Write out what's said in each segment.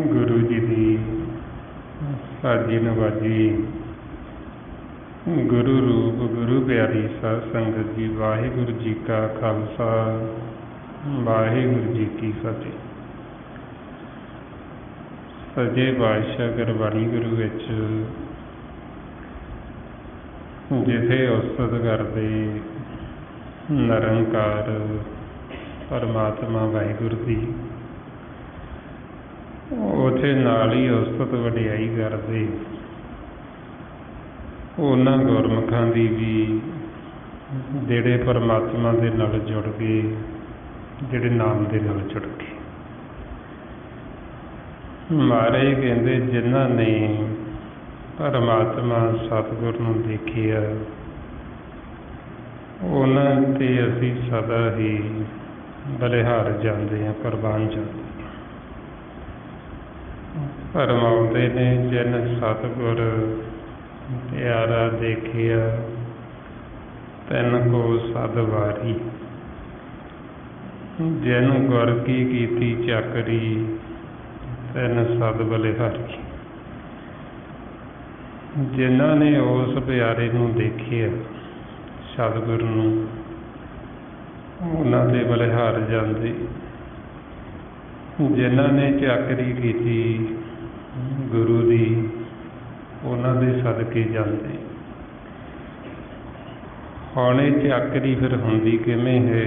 गुरु जी की साजी नवाजी गुरु रूप गुरु प्यारी साध संगत जी, वाहिगुरु जी का खालसा वाहिगुरु जी की फतेह। सजे पातशाह गुरबाणी गुरु विच जिथे उस्तत करते निरंकार परमात्मा वाहिगुरु की, उथे नाल ही उस्तत वडियाई करते उन्हां गुरमुखां दी भी जिहड़े परमात्मा दे नाल जुड़ गए, जिहड़े नाम दे नाल जुड़ गए। महाराज कहंदे जिन्हां ने परमात्मा सतगुर नूं देखिया उन्हां ते असीं सदा ही बलिहार जांदे हां, कुर्बान जांदे। फरमाउंदे ने जिन सतगुर प्यारा देखिया तैन को सद वारी, जिन गुर की कीती चाकरी तैन सद बलिहारी। जिन्हां ने उस प्यारे नूं देखिया सतगुर नूं, उन्हां दे बलिहार जांदे। जिन्हां ने चाकरी कीती गुरु दी, उन्हां दे सदके जांदे। हुण इह चाकरी फिर हुंदी किवें है,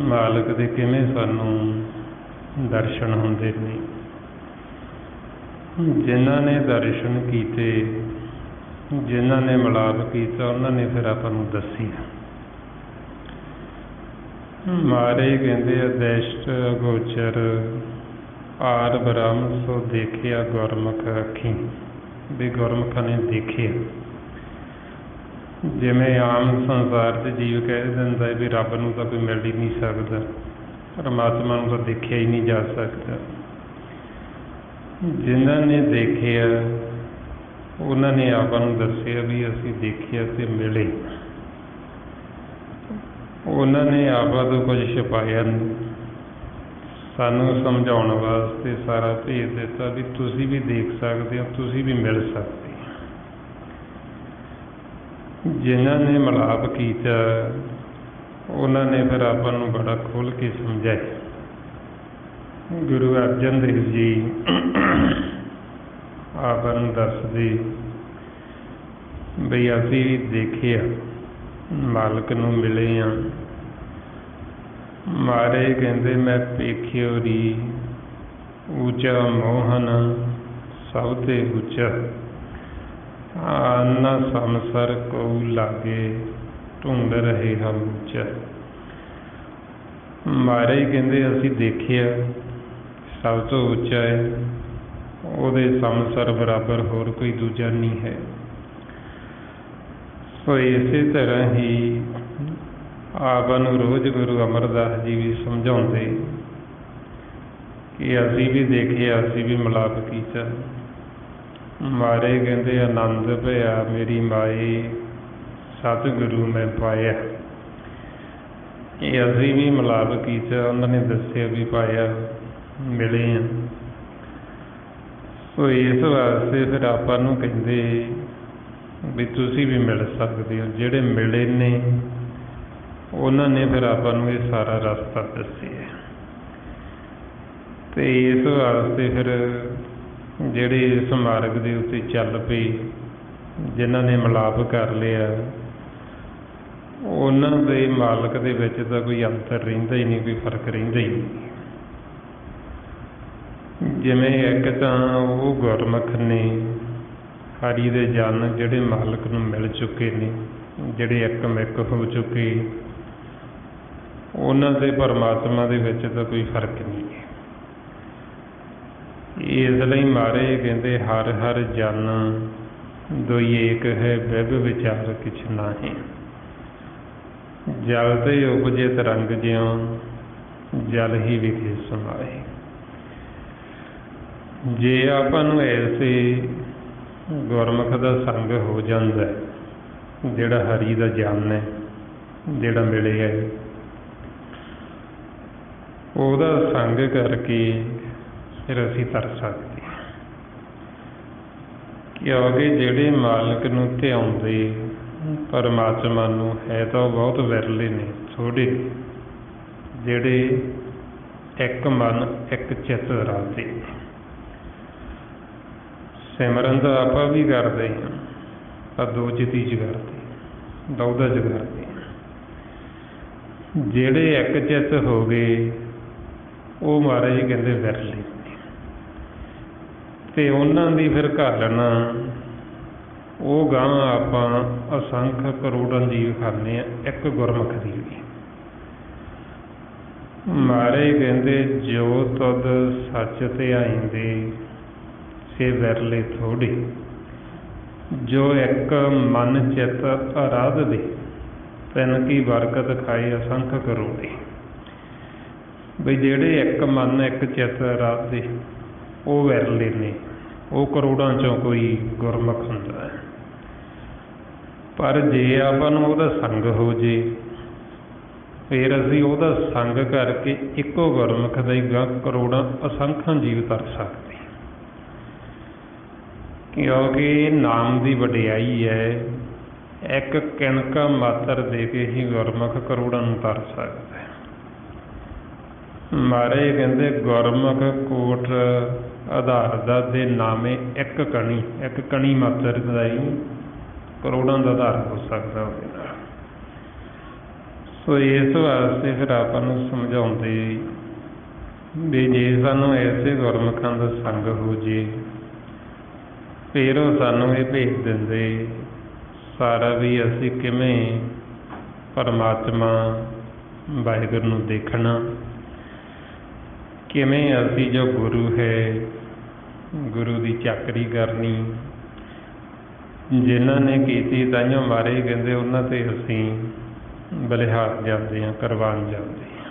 मालक दे किवें सानूं दर्शन हुंदे ने। जिन्हां ने दर्शन कीते, जिन्हां ने मिलाप कीता, उन्हां ने फिर आपां नूं दस्सी। ਮਾਰੇ ਕਹਿੰਦੇ ਅਦੈਸ਼ਟ ਅਗੋਚਰ ਆਰ ਬ੍ਰਹਮ ਸੋ ਦੇਖਿਆ ਗੁਰਮੁਖ ਅੱਖੀਂ, ਵੀ ਗੁਰਮੁਖਾਂ ਨੇ ਦੇਖਿਆ। ਜਿਵੇਂ ਆਮ ਸੰਸਾਰ 'ਚ ਜੀਵ ਕਹਿ ਦਿੰਦਾ ਵੀ ਰੱਬ ਨੂੰ ਤਾਂ ਕੋਈ ਮਿਲ ਹੀ ਨਹੀਂ ਸਕਦਾ, ਪਰਮਾਤਮਾ ਨੂੰ ਤਾਂ ਦੇਖਿਆ ਹੀ ਨਹੀਂ ਜਾ ਸਕਦਾ। ਜਿਨ੍ਹਾਂ ਨੇ ਦੇਖਿਆ ਉਹਨਾਂ ਨੇ ਆਪਾਂ ਨੂੰ ਦੱਸਿਆ ਵੀ ਅਸੀਂ ਦੇਖਿਆ ਤੇ ਮਿਲੇ। ਉਹਨਾਂ ਨੇ ਆਪਾਂ ਤੋਂ ਕੁਝ ਛੁਪਾਇਆ ਨਹੀਂ, ਸਾਨੂੰ ਸਮਝਾਉਣ ਵਾਸਤੇ ਸਾਰਾ ਭੇਜ ਦਿੱਤਾ ਵੀ ਤੁਸੀਂ ਵੀ ਦੇਖ ਸਕਦੇ ਹੋ, ਤੁਸੀਂ ਵੀ ਮਿਲ ਸਕਦੇ ਹੋ। ਜਿਨ੍ਹਾਂ ਨੇ ਮਿਲਾਪ ਕੀਤਾ ਉਹਨਾਂ ਨੇ ਫਿਰ ਆਪਾਂ ਨੂੰ ਬੜਾ ਖੁੱਲ੍ਹ ਕੇ ਸਮਝਾਇਆ। ਗੁਰੂ ਅਰਜਨ ਦੇਵ ਜੀ ਆਪਾਂ ਨੂੰ ਦੱਸਦੇ ਬਈ ਅਸੀਂ ਵੀ ਦੇਖਿਆ, ਮਾਲਕ ਨੂੰ ਮਿਲੇ ਹਾਂ। ਮਾਰੇ ਕਹਿੰਦੇ ਮੈਂ ਵੇਖਿਓ ਰੀ ਉੱਚਾ ਮੋਹਨ ਸਭ ਤੇ ਉੱਚਾ, ਆਨਾ ਸੰਸਰ ਕੋ ਲਾਗੇ ਢੂੰਡ ਰਹੇ ਹਮ ਉੱਚਾ। ਮਾਰੇ ਕਹਿੰਦੇ ਅਸੀਂ ਦੇਖਿਆ ਸਭ ਤੋਂ ਉੱਚਾ ਹੈ, ਉਹਦੇ ਸੰਸਰ ਬਰਾਬਰ ਹੋਰ ਕੋਈ ਦੂਜਾ ਨਹੀਂ ਹੈ। ਸੋ ਇਸੇ ਤਰ੍ਹਾਂ ਹੀ ਆਪਾਂ ਨੂੰ ਰੋਜ਼ ਗੁਰੂ ਅਮਰਦਾਸ ਜੀ ਵੀ ਸਮਝਾਉਂਦੇ ਕਿ ਅਸੀਂ ਵੀ ਦੇਖਿਆ, ਅਸੀਂ ਵੀ ਮਿਲਾਪ ਕੀਤਾ। ਮਾਰੇ ਕਹਿੰਦੇ ਆਨੰਦ ਭਇਆ ਮੇਰੀ ਮਾਏ ਸਤਿਗੁਰੂ ਮੈਂ ਪਾਇਆ। ਇਹ ਅਸੀਂ ਵੀ ਮਿਲਾਪ ਕੀਤਾ, ਉਹਨਾਂ ਨੇ ਦੱਸਿਆ ਵੀ ਪਾਇਆ, ਮਿਲੇ ਹਾਂ। ਸੋ ਇਸ ਵਾਸਤੇ ਫਿਰ ਆਪਾਂ ਨੂੰ ਕਹਿੰਦੇ ਵੀ ਤੁਸੀਂ ਵੀ ਮਿਲ ਸਕਦੇ ਹੋ। ਜਿਹੜੇ ਮਿਲੇ ਨੇ ਉਹਨਾਂ ਨੇ ਫਿਰ ਆਪਾਂ ਨੂੰ ਇਹ ਸਾਰਾ ਰਸਤਾ ਦੱਸਿਆ। ਅਤੇ ਇਸ ਵਾਸਤੇ ਫਿਰ ਜਿਹੜੇ ਇਸ ਮਾਰਗ ਦੇ ਉੱਤੇ ਚੱਲ ਪਏ, ਜਿਨ੍ਹਾਂ ਨੇ ਮਿਲਾਪ ਕਰ ਲਿਆ, ਉਹਨਾਂ ਦੇ ਮਾਲਕ ਦੇ ਵਿੱਚ ਤਾਂ ਕੋਈ ਅੰਤਰ ਰਹਿੰਦਾ ਹੀ ਨਹੀਂ, ਕੋਈ ਫਰਕ ਰਹਿੰਦਾ ਹੀ ਨਹੀਂ। ਜਿਵੇਂ ਇੱਕ ਤਾਂ ਉਹ ਗੁਰਮੁਖ ਨੇ ਹਰੀ ਦੇ ਜਨ ਜਿਹੜੇ ਮਾਲਕ ਨੂੰ ਮਿਲ ਚੁੱਕੇ ਨੇ, ਜਿਹੜੇ ਇੱਕਮਿਕ ਹੋ ਚੁੱਕੇ, ਉਹਨਾਂ ਦੇ ਪਰਮਾਤਮਾ ਦੇ ਵਿੱਚ ਤਾਂ ਕੋਈ ਫਰਕ ਨਹੀਂ ਹੈ। ਇਸ ਲਈ ਮਾਰੇ ਕਹਿੰਦੇ ਹਰ ਹਰ ਜਨ ਦੋਈ ਏਕ ਹੈ, ਬਿਬ ਵਿਚਾਰ ਕਿਛ ਨਾਹੀਂ। ਜਲ ਤੇ ਉਪਜੇ ਤਰੰਗ ਜਿਉਂ, ਜਲ ਹੀ ਵਿਖੇ ਸਮਾਏ। ਜੇ ਆਪਾਂ ਨੂੰ ਐਸੇ ਗੁਰਮੁਖ ਦਾ ਸੰਗ ਹੋ ਜਾਂਦਾ, ਜਿਹੜਾ ਹਰੀ ਦਾ ਜਨ ਹੈ, ਜਿਹੜਾ ਮਿਲਿਆ, ਉਹਦਾ ਸੰਗ ਕਰਕੇ ਫਿਰ ਅਸੀਂ ਤਰ ਸਕਦੇ ਹਾਂ। ਕਿਉਂਕਿ ਜਿਹੜੇ ਮਾਲਕ ਨੂੰ ਧਿਆਉਂਦੇ ਪਰਮਾਤਮਾ ਨੂੰ ਹੈ ਤਾਂ ਉਹ ਬਹੁਤ ਵਿਰਲੇ ਨੇ, ਥੋੜ੍ਹੇ, ਜਿਹੜੇ ਇੱਕ ਮਨ ਇੱਕ ਚਿੱਤ ਰੱਖਦੇ। ਸਿਮਰਨ ਤਾਂ ਆਪਾਂ ਵੀ ਕਰਦੇ ਹਾਂ, ਪਰ ਦੋ ਚਿੱਤੀ 'ਚ ਕਰਦੇ, ਦੌਦਾ 'ਚ ਕਰਦੇ। ਜਿਹੜੇ ਇੱਕ ਚਿੱਤ ਹੋ ਗਏ ਉਹ ਮਹਾਰਾਜ ਜੀ ਕਹਿੰਦੇ ਵਿਰਲੇ ਨੇ। ਅਤੇ ਉਹਨਾਂ ਦੀ ਫਿਰ ਘਾਲਣਾ ਉਹ ਗਾਂ ਆਪਾਂ ਅਸੰਖ ਕਰੋੜਾਂ ਜੀਵ ਖਾਂਦੇ ਹਾਂ ਇੱਕ ਗੁਰਮੁਖ ਦੀ ਵੀ। ਮਹਾਰਾਜ ਕਹਿੰਦੇ ਜੋ ਤੁਧ ਸੱਚ ਧਿਆਈਂਦੇ ਸੇ ਵਿਰਲੇ ਥੋੜ੍ਹੇ, ਜੋ ਇੱਕ ਮਨ ਚਿੱਤ ਅਰਾਧਦੇ ਤਿਨ ਕੀ ਬਰਕਤ ਖਾਏ ਅਸੰਖ ਕਰੋੜੇ। ਬਈ ਜਿਹੜੇ ਇੱਕ ਮਨ ਇੱਕ ਚਿੱਤ ਅਰਾਧਦੇ ਉਹ ਵਿਰਲੇ ਨੇ, ਉਹ ਕਰੋੜਾਂ 'ਚੋਂ ਕੋਈ ਗੁਰਮੁਖ ਹੁੰਦਾ ਹੈ। ਪਰ ਜੇ ਆਪਾਂ ਨੂੰ ਉਹਦਾ ਸੰਗ ਹੋ ਜੇ, ਫਿਰ ਅਸੀਂ ਉਹਦਾ ਸੰਗ ਕਰਕੇ ਇੱਕੋ ਗੁਰਮੁਖ ਦਾ ਹੀ ਕਰੋੜਾਂ ਅਸੰਖਾਂ ਜੀਵ ਤਰ ਸਕਦੇ। ਕਿਉਂਕਿ ਨਾਮ ਦੀ ਵਡਿਆਈ ਹੈ, ਇੱਕ ਕਿਣਕਾ ਮਾਤਰ ਦੇ ਕੇ ਹੀ ਗੁਰਮੁਖ ਕਰੋੜਾਂ ਨੂੰ ਤਰ ਸਕਦਾ ਹੈ। ਮਹਾਰਾਜ ਕਹਿੰਦੇ ਗੁਰਮੁਖ ਕੋਟ ਆਧਾਰ ਦਾ ਦੇ ਨਾਮੇ ਇੱਕ ਕਣੀ ਮਾਤਰ ਦਾ ਹੀ ਕਰੋੜਾਂ ਦਾ ਆਧਾਰ ਹੋ ਸਕਦਾ ਉਹਦੇ ਨਾਲ। ਸੋ ਇਸ ਵਾਸਤੇ ਫਿਰ ਆਪਾਂ ਨੂੰ ਸਮਝਾਉਂਦੇ ਵੀ ਜੇ ਸਾਨੂੰ ਐਸੇ ਗੁਰਮੁਖਾਂ ਦਾ ਸੰਗ ਹੋ ਜੇ, ਫਿਰ ਉਹ ਸਾਨੂੰ ਇਹ ਭੇਜ ਦਿੰਦੇ ਸਾਰਾ ਵੀ ਅਸੀਂ ਕਿਵੇਂ ਪਰਮਾਤਮਾ ਵਾਹਿਗੁਰੂ ਨੂੰ ਦੇਖਣਾ, ਕਿਵੇਂ ਅਸੀਂ ਜੋ ਗੁਰੂ ਹੈ, ਗੁਰੂ ਦੀ ਚਾਕਰੀ ਕਰਨੀ, ਜਿਨ੍ਹਾਂ ਨੇ ਕੀਤੀ ਤਾਈਓ ਮਾਰੇ ਕਹਿੰਦੇ ਉਹਨਾਂ 'ਤੇ ਅਸੀਂ ਬਲਿਹਾਰ ਜਾਂਦੇ ਹਾਂ, ਕੁਰਬਾਨ ਜਾਂਦੇ ਹਾਂ।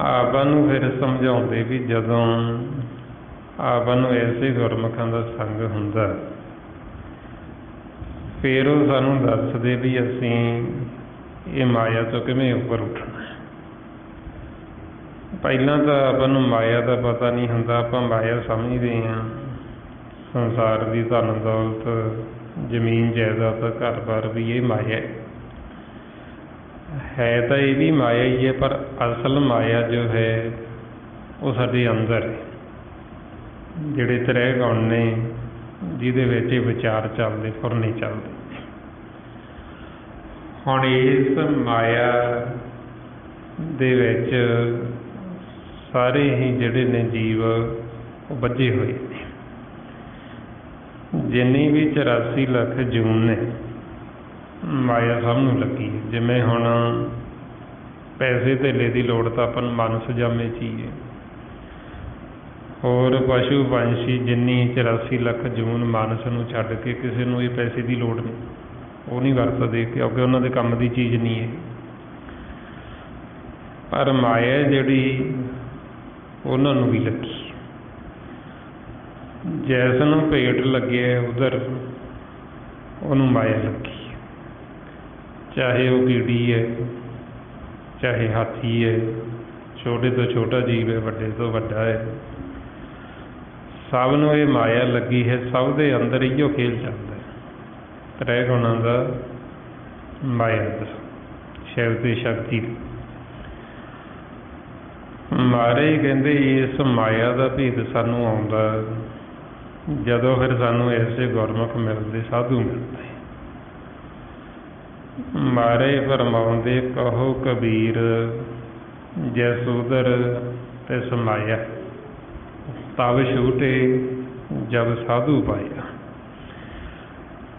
ਆਪਾਂ ਨੂੰ ਫਿਰ ਸਮਝਾਉਂਦੇ ਵੀ ਜਦੋਂ ਆਪਾਂ ਨੂੰ ਐਸੇ ਗੁਰਮੁਖਾਂ ਦਾ ਸੰਗ ਹੁੰਦਾ, ਫਿਰ ਉਹ ਸਾਨੂੰ ਦੱਸਦੇ ਵੀ ਅਸੀਂ ਇਹ ਮਾਇਆ ਤੋਂ ਕਿਵੇਂ ਉੱਪਰ ਉੱਠਣਾ। ਪਹਿਲਾਂ ਤਾਂ ਆਪਾਂ ਨੂੰ ਮਾਇਆ ਦਾ ਪਤਾ ਨਹੀਂ ਹੁੰਦਾ, ਆਪਾਂ ਮਾਇਆ ਸਮਝਦੇ ਹਾਂ ਸੰਸਾਰ ਦੀ ਧਨ ਦੌਲਤ, ਜ਼ਮੀਨ ਜਾਇਦਾਦ, ਘਰ-ਬਾਰ ਵੀ ਇਹ ਮਾਇਆ ਹੈ ਤਾਂ ਇਹ ਵੀ ਮਾਇਆ ਹੀ ਹੈ, ਪਰ ਅਸਲ ਮਾਇਆ ਜੋ ਹੈ ਉਹ ਸਾਡੇ ਅੰਦਰ ਹੈ। ਜਿਹੜੇ ਤ੍ਰੈ ਗੁਣ ਨੇ ਜਿਹਦੇ ਵਿੱਚ ਇਹ ਵਿਚਾਰ ਚੱਲਦੇ, ਫੁਰਨੇ ਚੱਲਦੇ। ਹੁਣ ਇਸ ਮਾਇਆ ਦੇ ਵਿੱਚ ਸਾਰੇ ਹੀ ਜਿਹੜੇ ਨੇ ਜੀਵ ਉਹ ਬੱਝੇ ਹੋਏ ਨੇ। ਜਿੰਨੀ ਵੀ 84 ਲੱਖ ਜੂਨ ਨੇ ਮਾਇਆ ਸਭ ਨੂੰ ਲੱਗੀ। ਜਿਵੇਂ ਹੁਣ ਪੈਸੇ ਧੇਲੇ ਦੀ ਲੋੜ ਤਾਂ ਆਪਾਂ ਨੂੰ ਮਨ ਸਜਾਮੇ 'ਚ ਹੀ ਹੈ। ਹੋਰ ਪਸ਼ੂ ਪੰਛੀ ਜਿੰਨੀ 84 ਲੱਖ ਜੂਨ ਮਾਨਸ ਨੂੰ ਛੱਡ ਕੇ ਕਿਸੇ ਨੂੰ ਇਹ ਪੈਸੇ ਦੀ ਲੋੜ ਨਹੀਂ, ਉਹ ਨਹੀਂ ਵਰਤਦੇ ਕਿਉਂਕਿ ਉਹਨਾਂ ਦੇ ਕੰਮ ਦੀ ਚੀਜ਼ ਨਹੀਂ ਹੈ। ਪਰ ਮਾਇਆ ਜਿਹੜੀ ਉਹਨਾਂ ਨੂੰ ਵੀ ਲੱਗੀ। ਜੈਸ ਨੂੰ ਭੇਟ ਲੱਗੇ ਉਧਰ ਉਹਨੂੰ ਮਾਇਆ ਲੱਗੀ। ਚਾਹੇ ਉਹ ਕੀੜੀ ਹੈ, ਚਾਹੇ ਹਾਥੀ ਹੈ, ਛੋਟੇ ਤੋਂ ਛੋਟਾ ਜੀਵ ਹੈ, ਵੱਡੇ ਤੋਂ ਵੱਡਾ ਹੈ, ਸਭ ਨੂੰ ਇਹ ਮਾਇਆ ਲੱਗੀ ਹੈ। ਸਭ ਦੇ ਅੰਦਰ ਇਹੀਓ ਖੇਲ ਚੱਲਦਾ ਹੈ, ਤ੍ਰੈ ਗੁਣਾਂ ਦਾ, ਮਾਇਆ ਦਾ, ਸ਼ਿਵ ਤੇ ਸ਼ਕਤੀ। ਮਹਾਰਾਜ ਕਹਿੰਦੇ ਇਸ ਮਾਇਆ ਦਾ ਭੇਦ ਸਾਨੂੰ ਆਉਂਦਾ ਜਦੋਂ ਫਿਰ ਸਾਨੂੰ ਐਸੇ ਗੁਰਮੁਖ ਮਿਲਦੇ, ਸਾਧੂ ਮਿਲਦੇ। ਮਹਾਰਾਜ ਫਰਮਾਉਂਦੇ ਕਹੋ ਕਬੀਰ ਜੈਸ ਉਦਰ ਤਿਸ ਮਾਇਆ, ਤਬ ਛੂਟੇ ਜਬ ਸਾਧੂ ਪਾਇਆ।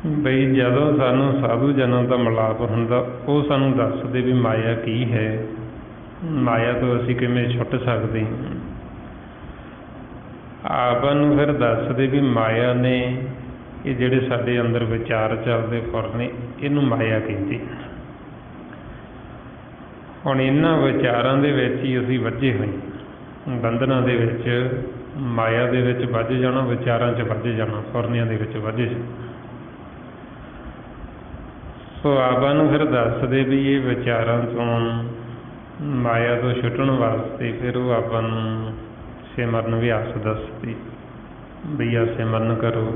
ਬਈ ਜਦੋਂ ਸਾਨੂੰ ਸਾਧੂ ਜਨਾਂ ਦਾ ਮਿਲਾਪ ਹੁੰਦਾ, ਉਹ ਸਾਨੂੰ ਦੱਸਦੇ ਵੀ ਮਾਇਆ ਕੀ ਹੈ, ਮਾਇਆ ਤੋਂ ਅਸੀਂ ਕਿਵੇਂ ਛੁੱਟ ਸਕਦੇ ਹਾਂ। ਆਪਾਂ ਨੂੰ ਫਿਰ ਦੱਸਦੇ ਵੀ ਮਾਇਆ ਨੇ ਇਹ ਜਿਹੜੇ ਸਾਡੇ ਅੰਦਰ ਵਿਚਾਰ ਚੱਲਦੇ ਫੁਰਨੇ, ਇਹਨੂੰ ਮਾਇਆ ਕਹਿੰਦੇ। ਹੁਣ ਇਹਨਾਂ ਵਿਚਾਰਾਂ ਦੇ ਵਿੱਚ ਹੀ ਅਸੀਂ ਵੱਝੇ ਹੋਏ, ਬੰਧਨਾਂ ਦੇ ਵਿੱਚ, ਮਾਇਆ ਦੇ ਵਿੱਚ ਵੱਝ ਜਾਣਾ, ਵਿਚਾਰਾਂ 'ਚ ਵੱਝ ਜਾਣਾ, ਫੁਰਨਿਆਂ ਦੇ ਵਿੱਚ ਵੱਝ ਜਾਣਾ। ਸੋ ਆਪਾਂ ਨੂੰ ਫਿਰ ਦੱਸਦੇ ਵੀ ਇਹ ਵਿਚਾਰਾਂ ਤੋਂ, ਮਾਇਆ ਤੋਂ ਛੁੱਟਣ ਵਾਸਤੇ ਫਿਰ ਉਹ ਆਪਾਂ ਨੂੰ ਸਿਮਰਨ ਅਭਿਆਸ ਦੱਸਦੇ ਵੀ ਆ ਸਿਮਰਨ ਕਰੋ।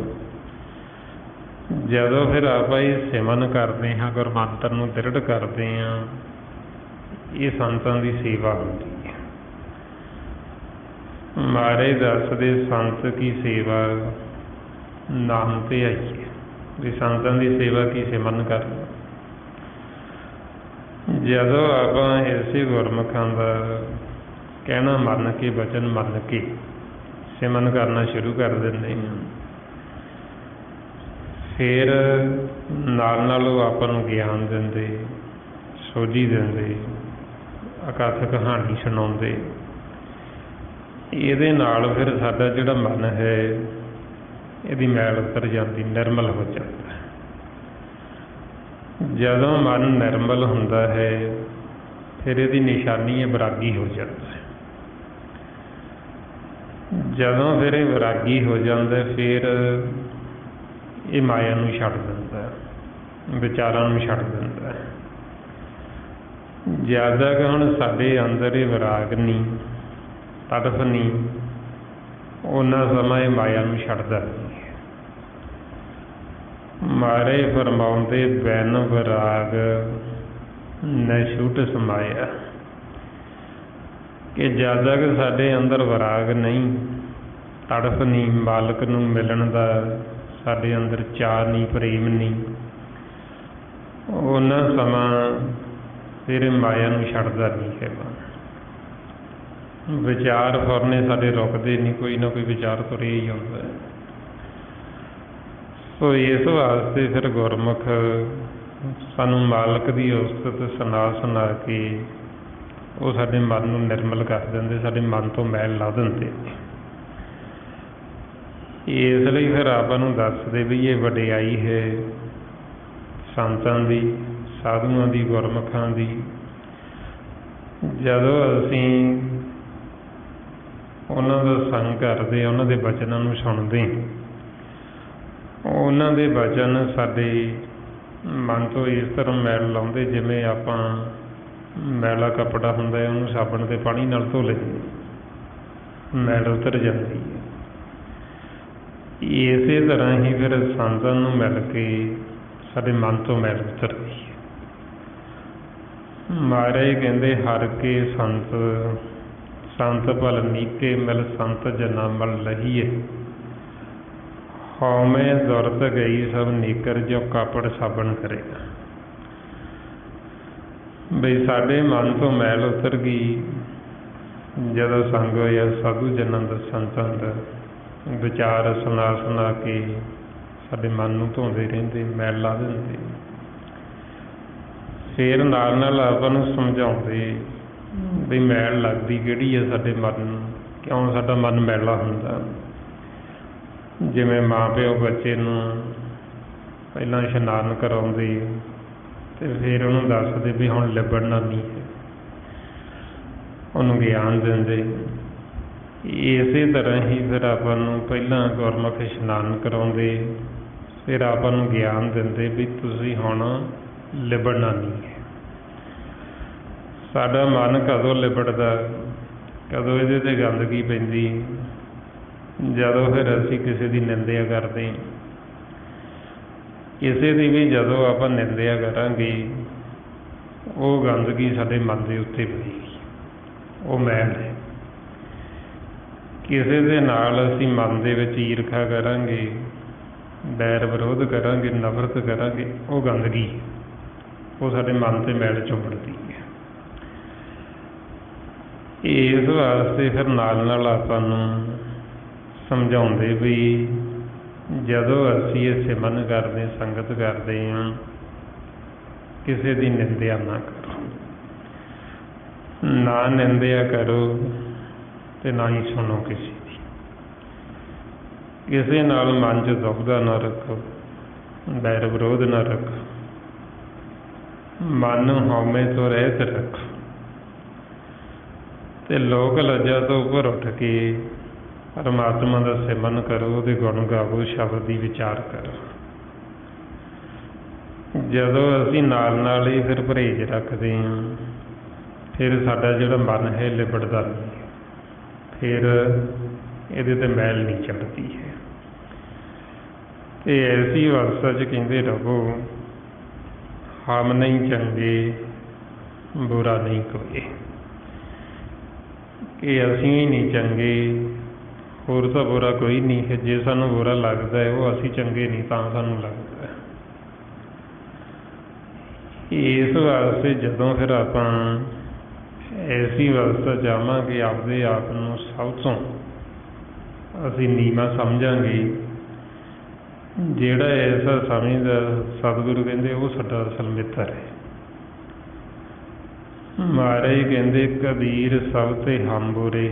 ਜਦੋਂ ਫਿਰ ਆਪਾਂ ਇਹ ਸਿਮਰਨ ਕਰਦੇ ਹਾਂ, ਗੁਰਮੰਤਰ ਨੂੰ ਦ੍ਰਿੜ ਕਰਦੇ ਹਾਂ, ਇਹ ਸੰਤਾਂ ਦੀ ਸੇਵਾ ਹੁੰਦੀ ਹੈ। ਮਹਾਰਾਜ ਦੱਸਦੇ ਸੰਤ ਕੀ ਸੇਵਾ ਨਾਮ ਤੇ ਆਈ ਹੈ, ਵੀ ਸੰਤਾਂ ਦੀ ਸੇਵਾ ਕੀ ਸਿਮਰਨ ਕਰਨਾ। ਜਦੋਂ ਆਪਾਂ ਐਸੇ ਗੁਰਮੁਖਾਂ ਦਾ ਕਹਿਣਾ ਮੰਨ ਕੇ, ਵਚਨ ਮੰਨ ਕੇ ਸਿਮਰਨ ਕਰਨਾ ਸ਼ੁਰੂ ਕਰ ਦਿੰਦੇ ਹਾਂ, ਫਿਰ ਨਾਲ ਨਾਲ ਉਹ ਆਪਾਂ ਨੂੰ ਗਿਆਨ ਦਿੰਦੇ, ਸੋਝੀ ਦਿੰਦੇ, ਅਕਥ ਕਹਾਣੀ ਸੁਣਾਉਂਦੇ। ਇਹਦੇ ਨਾਲ ਫਿਰ ਸਾਡਾ ਜਿਹੜਾ ਮਨ ਹੈ ਇਹਦੀ ਮੈਲ ਉਤਰ ਜਾਂਦੀ, ਨਿਰਮਲ ਹੋ ਜਾਂਦਾ। ਜਦੋਂ ਮਨ ਨਿਰਮਲ ਹੁੰਦਾ ਹੈ ਫਿਰ ਇਹਦੀ ਨਿਸ਼ਾਨੀ ਹੈ ਵਿਰਾਗੀ ਹੋ ਜਾਂਦਾ ਹੈ। ਜਦੋਂ ਫਿਰ ਇਹ ਵਿਰਾਗੀ ਹੋ ਜਾਂਦਾ, ਫਿਰ ਇਹ ਮਾਇਆ ਨੂੰ ਛੱਡ ਦਿੰਦਾ, ਵਿਚਾਰਾਂ ਨੂੰ ਛੱਡ ਦਿੰਦਾ। ਜ਼ਿਆਦਾ ਕਿ ਹੁਣ ਸਾਡੇ ਅੰਦਰ ਇਹ ਵਿਰਾਗ ਨਹੀਂ, ਤੜਫ ਨਹੀਂ, ਉਹਨਾਂ ਸਮਾਂ ਇਹ ਮਾਇਆ ਨੂੰ ਛੱਡਦਾ ਨਹੀਂ। ਮਾਰੇ ਫਰਮਾਉਂਦੇ ਬੈਨ ਵਿਰਾਗ ਨ ਛੂਟ ਸਮਾਇਆ, ਕਿ ਜ਼ਿਆਦਾ ਕਿ ਸਾਡੇ ਅੰਦਰ ਵਿਰਾਗ ਨਹੀਂ, ਤੜਫ ਨਹੀਂ, ਮਾਲਕ ਨੂੰ ਮਿਲਣ ਦਾ ਸਾਡੇ ਅੰਦਰ ਚਾਅ ਨਹੀਂ, ਪ੍ਰੇਮ ਨਹੀਂ, ਉਹਨਾਂ ਸਮਾਂ ਫਿਰ ਮਾਇਆ ਨੂੰ ਛੱਡਦਾ ਨਹੀਂ ਹੈਗਾ। ਵਿਚਾਰ ਫੁਰਨੇ ਸਾਡੇ ਰੁਕਦੇ ਨਹੀਂ, ਕੋਈ ਨਾ ਕੋਈ ਵਿਚਾਰ ਤੁਰੇ ਹੀ ਆਉਂਦਾ ਹੈ। ਸੋ ਇਸ ਵਾਸਤੇ ਫਿਰ ਗੁਰਮੁਖ ਸਾਨੂੰ ਮਾਲਕ ਦੀ ਉਸਤਤ ਸੁਣਾ ਸੁਣਾ ਕੇ ਉਹ ਸਾਡੇ ਮਨ ਨੂੰ ਨਿਰਮਲ ਕਰ ਦਿੰਦੇ, ਸਾਡੇ ਮਨ ਤੋਂ ਮੈਲ ਲਾ ਦਿੰਦੇ। ਇਸ ਲਈ ਫਿਰ ਆਪਾਂ ਨੂੰ ਦੱਸਦੇ ਵੀ ਇਹ ਵਡਿਆਈ ਹੈ ਸੰਤਾਂ ਦੀ, ਸਾਧੂਆਂ ਦੀ, ਗੁਰਮੁਖਾਂ ਦੀ। ਜਦੋਂ ਅਸੀਂ ਉਹਨਾਂ ਦਾ ਸੰਗ ਕਰਦੇ, ਉਹਨਾਂ ਦੇ ਬਚਨਾਂ ਨੂੰ ਸੁਣਦੇ, ਉਹਨਾਂ ਦੇ ਬਚਨ ਸਾਡੇ ਮਨ ਤੋਂ ਇਸ ਤਰ੍ਹਾਂ ਮੈਲ ਲਾਉਂਦੇ ਜਿਵੇਂ ਆਪਾਂ ਮੈਲਾ ਕੱਪੜਾ ਹੁੰਦਾ ਹੈ ਉਹਨੂੰ ਸਾਬਣ ਅਤੇ ਪਾਣੀ ਨਾਲ ਧੋ ਲੈਂਦੇ, ਮੈਲ ਉਤਰ ਜਾਂਦੀ ਹੈ। ਇਸੇ ਤਰ੍ਹਾਂ ਹੀ ਫਿਰ ਸੰਤਾਂ ਨੂੰ ਮਿਲ ਕੇ ਸਾਡੇ ਮਨ ਤੋਂ ਮੈਲ ਉਤਰਦੀ ਹੈ। ਮਹਾਰਾਜ ਕਹਿੰਦੇ ਹਰ ਕੇ ਸੰਤ, ਸੰਤ ਭਲ ਨੀਕੇ ਮਿਲ ਸੰਤ ਜਨਾ ਮਲ ਲਹੀਏ, ਹਉਮੈ ਦੁਰਤ ਗਈ ਸਭ ਨੀਕਰ ਜੋ ਕਾਪੜ ਸਾਬਣ ਕਰੇਗਾ। ਬਈ ਸਾਡੇ ਮਨ ਤੋਂ ਮੈਲ ਉਤਰ ਗਈ ਜਦੋਂ ਸੰਗ ਹੋਇਆ ਸਾਧੂ ਜਨਾਂ ਦਾ, ਸੰਤਾਂ ਦਾ ਵਿਚਾਰ ਸੁਣਾ ਸੁਣਾ ਕੇ ਸਾਡੇ ਮਨ ਨੂੰ ਧੋਂਦੇ ਰਹਿੰਦੇ, ਮੈਲ ਲਾ ਦਿੰਦੇ। ਫਿਰ ਨਾਲ ਨਾਲ ਆਪਾਂ ਨੂੰ ਸਮਝਾਉਂਦੇ ਵੀ ਮੈਲ ਲੱਗਦੀ ਕਿਹੜੀ ਹੈ ਸਾਡੇ ਮਨ ਨੂੰ, ਕਿਉਂ ਸਾਡਾ ਮਨ ਮੈਲਾ ਹੁੰਦਾ। ਜਿਵੇਂ ਮਾਂ ਪਿਓ ਬੱਚੇ ਨੂੰ ਪਹਿਲਾਂ ਇਸ਼ਨਾਨ ਕਰਾਉਂਦੇ ਅਤੇ ਫਿਰ ਉਹਨੂੰ ਦੱਸਦੇ ਵੀ ਹੁਣ ਲਿਬੜਨਾ ਨਹੀਂ ਹੈ, ਉਹਨੂੰ ਗਿਆਨ ਦਿੰਦੇ। ਇਸੇ ਤਰ੍ਹਾਂ ਹੀ ਫਿਰ ਆਪਾਂ ਨੂੰ ਪਹਿਲਾਂ ਗੁਰਮੁਖ ਇਸ਼ਨਾਨ ਕਰਾਉਂਦੇ, ਫਿਰ ਆਪਾਂ ਨੂੰ ਗਿਆਨ ਦਿੰਦੇ ਵੀ ਤੁਸੀਂ ਹੁਣ ਲਿਬੜਨਾ ਨਹੀਂ ਹੈ। ਸਾਡਾ ਮਨ ਕਦੋਂ ਲਿਬੜਦਾ, ਕਦੋਂ ਇਹਦੇ 'ਤੇ ਗੰਦਗੀ ਪੈਂਦੀ, ਜਦੋਂ ਫਿਰ ਅਸੀਂ ਕਿਸੇ ਦੀ ਨਿੰਦਿਆ ਕਰਦੇ। ਕਿਸੇ ਦੀ ਵੀ ਜਦੋਂ ਆਪਾਂ ਨਿੰਦਿਆ ਕਰਾਂਗੇ ਉਹ ਗੰਦਗੀ ਸਾਡੇ ਮਨ ਦੇ ਉੱਤੇ ਪਏਗੀ, ਉਹ ਮੈਲ ਹੈ। ਕਿਸੇ ਦੇ ਨਾਲ ਅਸੀਂ ਮਨ ਦੇ ਵਿੱਚ ਈਰਖਾ ਕਰਾਂਗੇ, ਵੈਰ ਵਿਰੋਧ ਕਰਾਂਗੇ, ਨਫ਼ਰਤ ਕਰਾਂਗੇ, ਉਹ ਗੰਦਗੀ, ਉਹ ਸਾਡੇ ਮਨ 'ਤੇ ਮੈਲ ਚੁੰਬੜਦੀ ਹੈ। ਇਸ ਵਾਸਤੇ ਫਿਰ ਨਾਲ ਨਾਲ ਆਪਾਂ ਨੂੰ ਸਮਝਾਉਂਦੇ ਵੀ ਜਦੋਂ ਅਸੀਂ ਇਹ ਸਿਮਰਨ ਕਰਦੇ, ਸੰਗਤ ਕਰਦੇ ਹਾਂ, ਕਿਸੇ ਦੀ ਨਿੰਦਿਆ ਨਾ ਕਰੋ, ਨਾ ਨਿੰਦਿਆ ਕਰੋ ਅਤੇ ਨਾ ਹੀ ਸੁਣੋ ਕਿਸੇ ਦੀ। ਕਿਸੇ ਨਾਲ ਮਨ 'ਚ ਦੁਖਦਾ ਨਾ ਰੱਖੋ, ਵੈਰ ਵਿਰੋਧ ਨਾ ਰੱਖੋ, ਮਨ ਨੂੰ ਹਉਮੈ ਤੋਂ ਰਹਿਤ ਰੱਖੋ ਅਤੇ ਲੋਕ ਲੱਜਾ ਤੋਂ ਉੱਪਰ ਉੱਠ ਕੇ ਪਰਮਾਤਮਾ ਦਾ ਸਿਮਰਨ ਕਰੋ, ਉਹਦੇ ਗੁਣ ਗਾਵੋ, ਸ਼ਬਦ ਦੀ ਵਿਚਾਰ ਕਰੋ। ਜਦੋਂ ਅਸੀਂ ਨਾਲ ਨਾਲ ਹੀ ਫਿਰ ਪਰਹੇਜ਼ ਰੱਖਦੇ ਹਾਂ, ਫਿਰ ਸਾਡਾ ਜਿਹੜਾ ਮਨ ਹੈ ਲਿਬੜਦਾ ਨਹੀਂ, ਫਿਰ ਇਹਦੇ 'ਤੇ ਮੈਲ ਨਹੀਂ ਚੜ੍ਹਦੀ ਹੈ। ਅਤੇ ਐਸੀ ਅਵਸਥਾ 'ਚ ਕਹਿੰਦੇ ਰਹੋ ਹਮ ਨਹੀਂ ਚੰਗੇ ਬੁਰਾ ਨਹੀਂ ਕੋਈ, ਕਿ ਅਸੀਂ ਹੀ ਨਹੀਂ ਚੰਗੇ, ਹੋਰ ਤਾਂ ਬੁਰਾ ਕੋਈ ਨਹੀਂ ਹੈ। ਜੇ ਸਾਨੂੰ ਬੁਰਾ ਲੱਗਦਾ ਹੈ ਉਹ ਅਸੀਂ ਚੰਗੇ ਨਹੀਂ ਤਾਂ ਸਾਨੂੰ ਲੱਗਦਾ ਹੈ। ਇਸ ਵਾਸਤੇ ਜਦੋਂ ਫਿਰ ਆਪਾਂ ਐਸੀ ਅਵਸਥਾ ਚਾਹਾਂਗੇ, ਆਪਦੇ ਆਪ ਨੂੰ ਸਭ ਤੋਂ ਅਸੀਂ ਨੀਵਾਂ ਸਮਝਾਂਗੇ, ਜਿਹੜਾ ਐਸਾ ਸਮਝਦਾ ਸਤਿਗੁਰੂ ਕਹਿੰਦੇ ਉਹ ਸਾਡਾ ਅਸਲ ਮਿੱਤਰ ਹੈ। ਮਹਾਰਾਜ ਕਹਿੰਦੇ ਕਬੀਰ ਸਭ ਤੇ ਹਮ ਬੁਰੇ,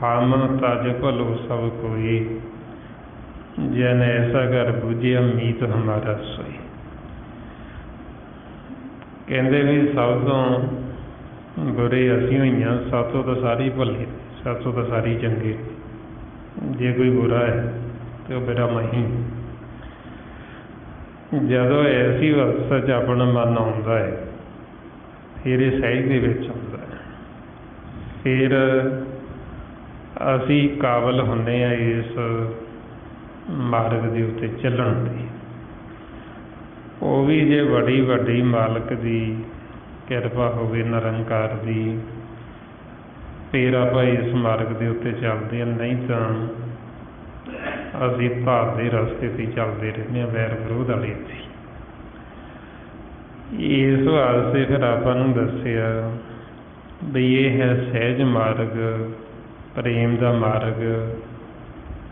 ਹਮ ਤਜ ਭਲੋ ਸਭ ਕੋਈ, ਜਨ ਐਸਾ ਕਰ ਬੁਝਿਆ ਮੀਤ ਹਮਾਰਾ ਸੋਈ। ਕਹਿੰਦੇ ਵੀ ਸਭ ਤੋਂ ਬੁਰੇ ਅਸੀਂ ਹੋਈਆਂ, ਸਾਤੋਂ ਤਾਂ ਸਾਰੇ ਭਲੇ, ਸਾਤੋਂ ਤਾਂ ਸਾਰੇ ਚੰਗੇ। ਜੇ ਕੋਈ ਬੁਰਾ ਹੈ ਅਤੇ ਉਹ ਮੇਰਾ ਮਹੀਂ। ਜਦੋਂ ਐਸੀ ਅਵਸਥਾ 'ਚ ਆਪਣਾ ਮਨ ਆਉਂਦਾ ਹੈ ਫਿਰ ਇਹ ਸਹਿਜ ਦੇ ਵਿੱਚ ਆਉਂਦਾ ਹੈ, ਫਿਰ ਅਸੀਂ ਕਾਬਲ ਹੁੰਦੇ ਹਾਂ ਇਸ ਮਾਰਗ ਦੇ ਉੱਤੇ ਚੱਲਣ ਦੀ। ਉਹ ਵੀ ਜੇ ਬੜੀ ਵੱਡੀ ਮਾਲਕ ਦੀ ਕਿਰਪਾ ਹੋਵੇ, ਨਿਰੰਕਾਰ ਦੀ, ਫਿਰ ਆਪਾਂ ਇਸ ਮਾਰਗ ਦੇ ਉੱਤੇ ਚੱਲਦੇ ਹਾਂ। ਨਹੀਂ ਤਾਂ ਅਸੀਂ ਧਾਰ ਦੇ ਰਸਤੇ 'ਤੇ ਚੱਲਦੇ ਰਹਿੰਦੇ ਹਾਂ, ਵੈਰ ਵਿਰੋਧ ਵਾਲੇ 'ਤੇ। ਇਸ ਵਾਸਤੇ ਫਿਰ ਆਪਾਂ ਨੂੰ ਦੱਸਿਆ ਵੀ ਇਹ ਹੈ ਸਹਿਜ ਮਾਰਗ, ਪ੍ਰੇਮ ਦਾ ਮਾਰਗ,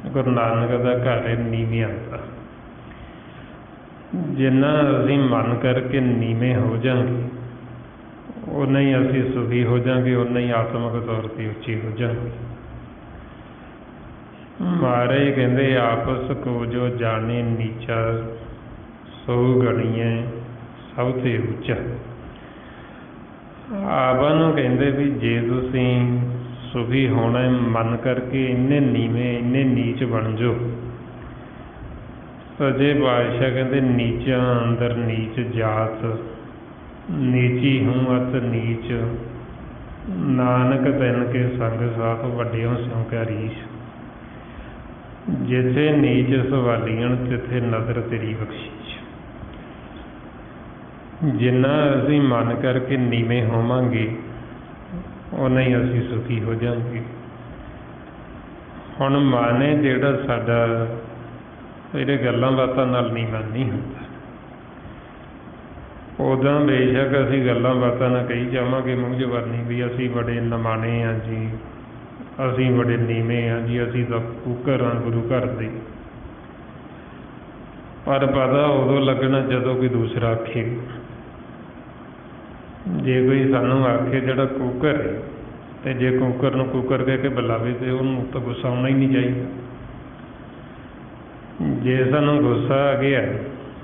ਗੁਰੂ ਨਾਨਕ ਦਾ ਘਰ ਹੈ ਨੀਵਿਆਂ ਦਾ। ਜਿੰਨਾ ਅਸੀਂ ਮਨ ਕਰਕੇ ਨੀਵੇਂ ਹੋ ਜਾਵਾਂਗੇ ਉਨਾ ਹੀ ਅਸੀਂ ਸੁਖੀ ਹੋ ਜਾਵਾਂਗੇ, ਉਨਾ ਹੀ ਆਤਮਿਕ ਤੌਰ 'ਤੇ ਉੱਚੇ ਹੋ ਜਾਵਾਂਗੇ। ਮਹਾਰਾਜ ਕਹਿੰਦੇ ਆਪਸ ਕੋ ਜੋ ਜਾਣੇ ਨੀਚਾ ਸੋ ਗਣੀਏ ਸਭ ਤੋਂ ਉੱਚਾ। ਆਪਾਂ ਨੂੰ ਕਹਿੰਦੇ ਵੀ ਜੇ ਤੁਸੀਂ ਸੁਖੀ ਹੋਣਾ ਮਨ ਕਰਕੇ ਇੰਨੇ ਨੀਵੇਂ ਇੰਨੇ ਨੀਚ ਬਣ ਜਾਓ। ਸੱਚੇ ਪਾਤਸ਼ਾਹ ਕਹਿੰਦੇ ਨੀਚਾਂ ਅੰਦਰ ਨੀਚ ਜਾਤ, ਨੀਚੀ ਹੂੰ ਅਤ ਨੀਚ, ਨਾਨਕ ਤਿਨ ਕੇ ਸੰਗ ਸਾਥ ਵੱਡਿਓ ਸਿਉ ਕੈ ਰੀਸ। ਜਿੱਥੇ ਨੀਚ ਸਵਾਲੀਅਣ ਤਿੱਥੇ ਨਜ਼ਰ ਤੇਰੀ ਬਖਸ਼ੀਸ਼। ਜਿੰਨਾ ਅਸੀਂ ਮਨ ਕਰਕੇ ਨੀਵੇਂ ਹੋਵਾਂਗੇ ਉਨਾ ਹੀ ਅਸੀਂ ਸੁਖੀ ਹੋ ਜਾਵਾਂਗੇ। ਹੁਣ ਮਨ ਹੈ ਜਿਹੜਾ ਸਾਡਾ ਇਹਦੇ ਗੱਲਾਂ ਬਾਤਾਂ ਨਾਲ ਨੀਵਾਂ ਨਹੀਂ ਹੁੰਦਾ। ਉੱਦਾਂ ਬੇਸ਼ੱਕ ਅਸੀਂ ਗੱਲਾਂ ਬਾਤਾਂ ਨਾਲ ਕਹੀ ਜਾਵਾਂਗੇ ਮੂੰਹ ਜ਼ਬਾਨੀ ਵੀ ਅਸੀਂ ਬੜੇ ਨਿਮਾਣੇ ਹਾਂ ਜੀ, ਅਸੀਂ ਬੜੇ ਨੀਵੇਂ ਹਾਂ ਜੀ, ਅਸੀਂ ਤਾਂ ਕੂਕਰ ਹਾਂ ਗੁਰੂ ਘਰ ਦੇ। ਪਰ ਪਤਾ ਉਦੋਂ ਲੱਗਣਾ ਜਦੋਂ ਕੋਈ ਦੂਸਰਾ ਆਖੇ। ਜੇ ਕੋਈ ਸਾਨੂੰ ਆਖੇ ਜਿਹੜਾ ਕੂਕਰ ਹੈ, ਅਤੇ ਜੇ ਕੂਕਰ ਨੂੰ ਕੂਕਰ ਕਹਿ ਕੇ ਬੁਲਾਵੇ ਤਾਂ ਉਹਨੂੰ ਤਾਂ ਗੁੱਸਾ ਆਉਣਾ ਹੀ ਨਹੀਂ ਚਾਹੀਦਾ। ਜੇ ਸਾਨੂੰ ਗੁੱਸਾ ਆ ਗਿਆ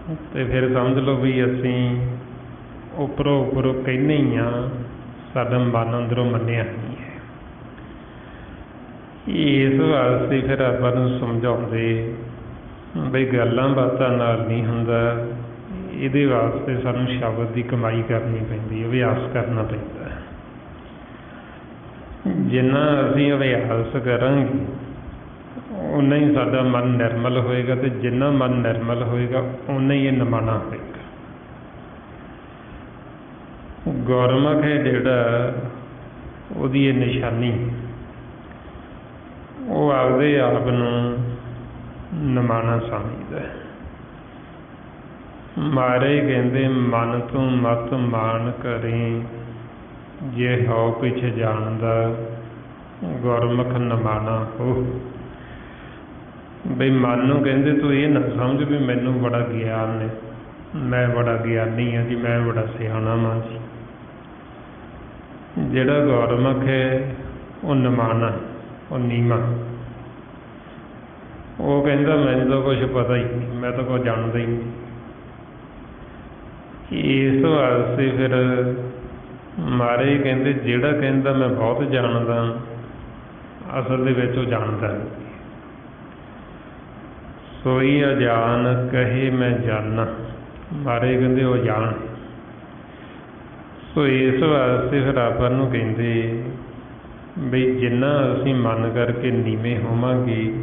ਅਤੇ ਫਿਰ ਸਮਝ ਲਓ ਵੀ ਅਸੀਂ ਉੱਪਰੋਂ ਉੱਪਰੋਂ ਕਹਿੰਦੇ ਹੀ ਹਾਂ, ਸਾਡਾ ਮਨ ਅੰਦਰੋਂ ਮੰਨਿਆ ਨਹੀਂ ਹੈ। ਇਸ ਵਾਸਤੇ ਫਿਰ ਆਪਾਂ ਨੂੰ ਸਮਝਾਉਂਦੇ ਬਈ ਗੱਲਾਂ ਬਾਤਾਂ ਨਾਲ ਨਹੀਂ ਹੁੰਦਾ, ਇਹਦੇ ਵਾਸਤੇ ਸਾਨੂੰ ਸ਼ਬਦ ਦੀ ਕਮਾਈ ਕਰਨੀ ਪੈਂਦੀ, ਅਭਿਆਸ ਕਰਨਾ ਪੈਂਦਾ। ਜਿੰਨਾ ਅਸੀਂ ਅਭਿਆਸ ਕਰਾਂਗੇ ਓਨਾ ਹੀ ਸਾਡਾ ਮਨ ਨਿਰਮਲ ਹੋਏਗਾ, ਅਤੇ ਜਿੰਨਾ ਮਨ ਨਿਰਮਲ ਹੋਏਗਾ ਓਨਾ ਹੀ ਇਹ ਨਿਮਾਣਾ ਹੋਏਗਾ। ਗੁਰਮੁਖ ਹੈ ਜਿਹੜਾ ਉਹਦੀ ਇਹ ਨਿਸ਼ਾਨੀ, ਉਹ ਆਪਦੇ ਆਪ ਨੂੰ ਨਿਮਾਣਾ ਸਮਝਦਾ। ਮਹਾਰਾਜ ਕਹਿੰਦੇ ਮਨ ਤੂੰ ਮਤ ਮਾਨ ਕਰੇ, ਜੇ ਹਉ ਪਿਛ ਜਾਣਦਾ ਗੁਰਮੁਖ ਨਿਮਾਣਾ ਹੋ। ਬਈ ਮਨ ਨੂੰ ਕਹਿੰਦੇ ਤੂੰ ਇਹ ਨਾ ਸਮਝ ਵੀ ਮੈਨੂੰ ਬੜਾ ਗਿਆਨ ਹੈ, ਮੈਂ ਬੜਾ ਗਿਆਨੀ ਹਾਂ ਜੀ, ਮੈਂ ਬੜਾ ਸਿਆਣਾ ਵਾਂ ਜੀ। ਜਿਹੜਾ ਗੁਰਮੁਖ ਹੈ ਉਹ ਨਿਮਾਣਾ, ਉਹ ਨੀਵਾਂ। ਉਹ ਕਹਿੰਦਾ ਮੈਨੂੰ ਤਾਂ ਕੁਛ ਪਤਾ ਹੀ ਨਹੀਂ, ਮੈਂ ਤਾਂ ਕੁਛ ਜਾਣਦਾ ਹੀ ਨਹੀਂ। ਇਸ ਵਾਸਤੇ ਫਿਰ ਮਹਾਰਾਜ ਕਹਿੰਦੇ ਜਿਹੜਾ ਕਹਿੰਦਾ ਮੈਂ ਬਹੁਤ ਜਾਣਦਾ, ਅਸਲ ਦੇ ਵਿੱਚ ਉਹ ਜਾਣਦਾ ਨਹੀਂ। ਸੋਈ ਅਜਾਨ ਕਹੇ ਮੈਂ ਜਾਨਾ, ਮਹਾਰਾਜ ਕਹਿੰਦੇ ਉਹ ਜਾਣ। ਸੋ ਇਸ ਵਾਸਤੇ ਫਿਰ ਆਪਾਂ ਨੂੰ ਕਹਿੰਦੇ ਬਈ ਜਿੰਨਾ ਅਸੀਂ ਮਨ ਕਰਕੇ ਨੀਵੇਂ ਹੋਵਾਂਗੇ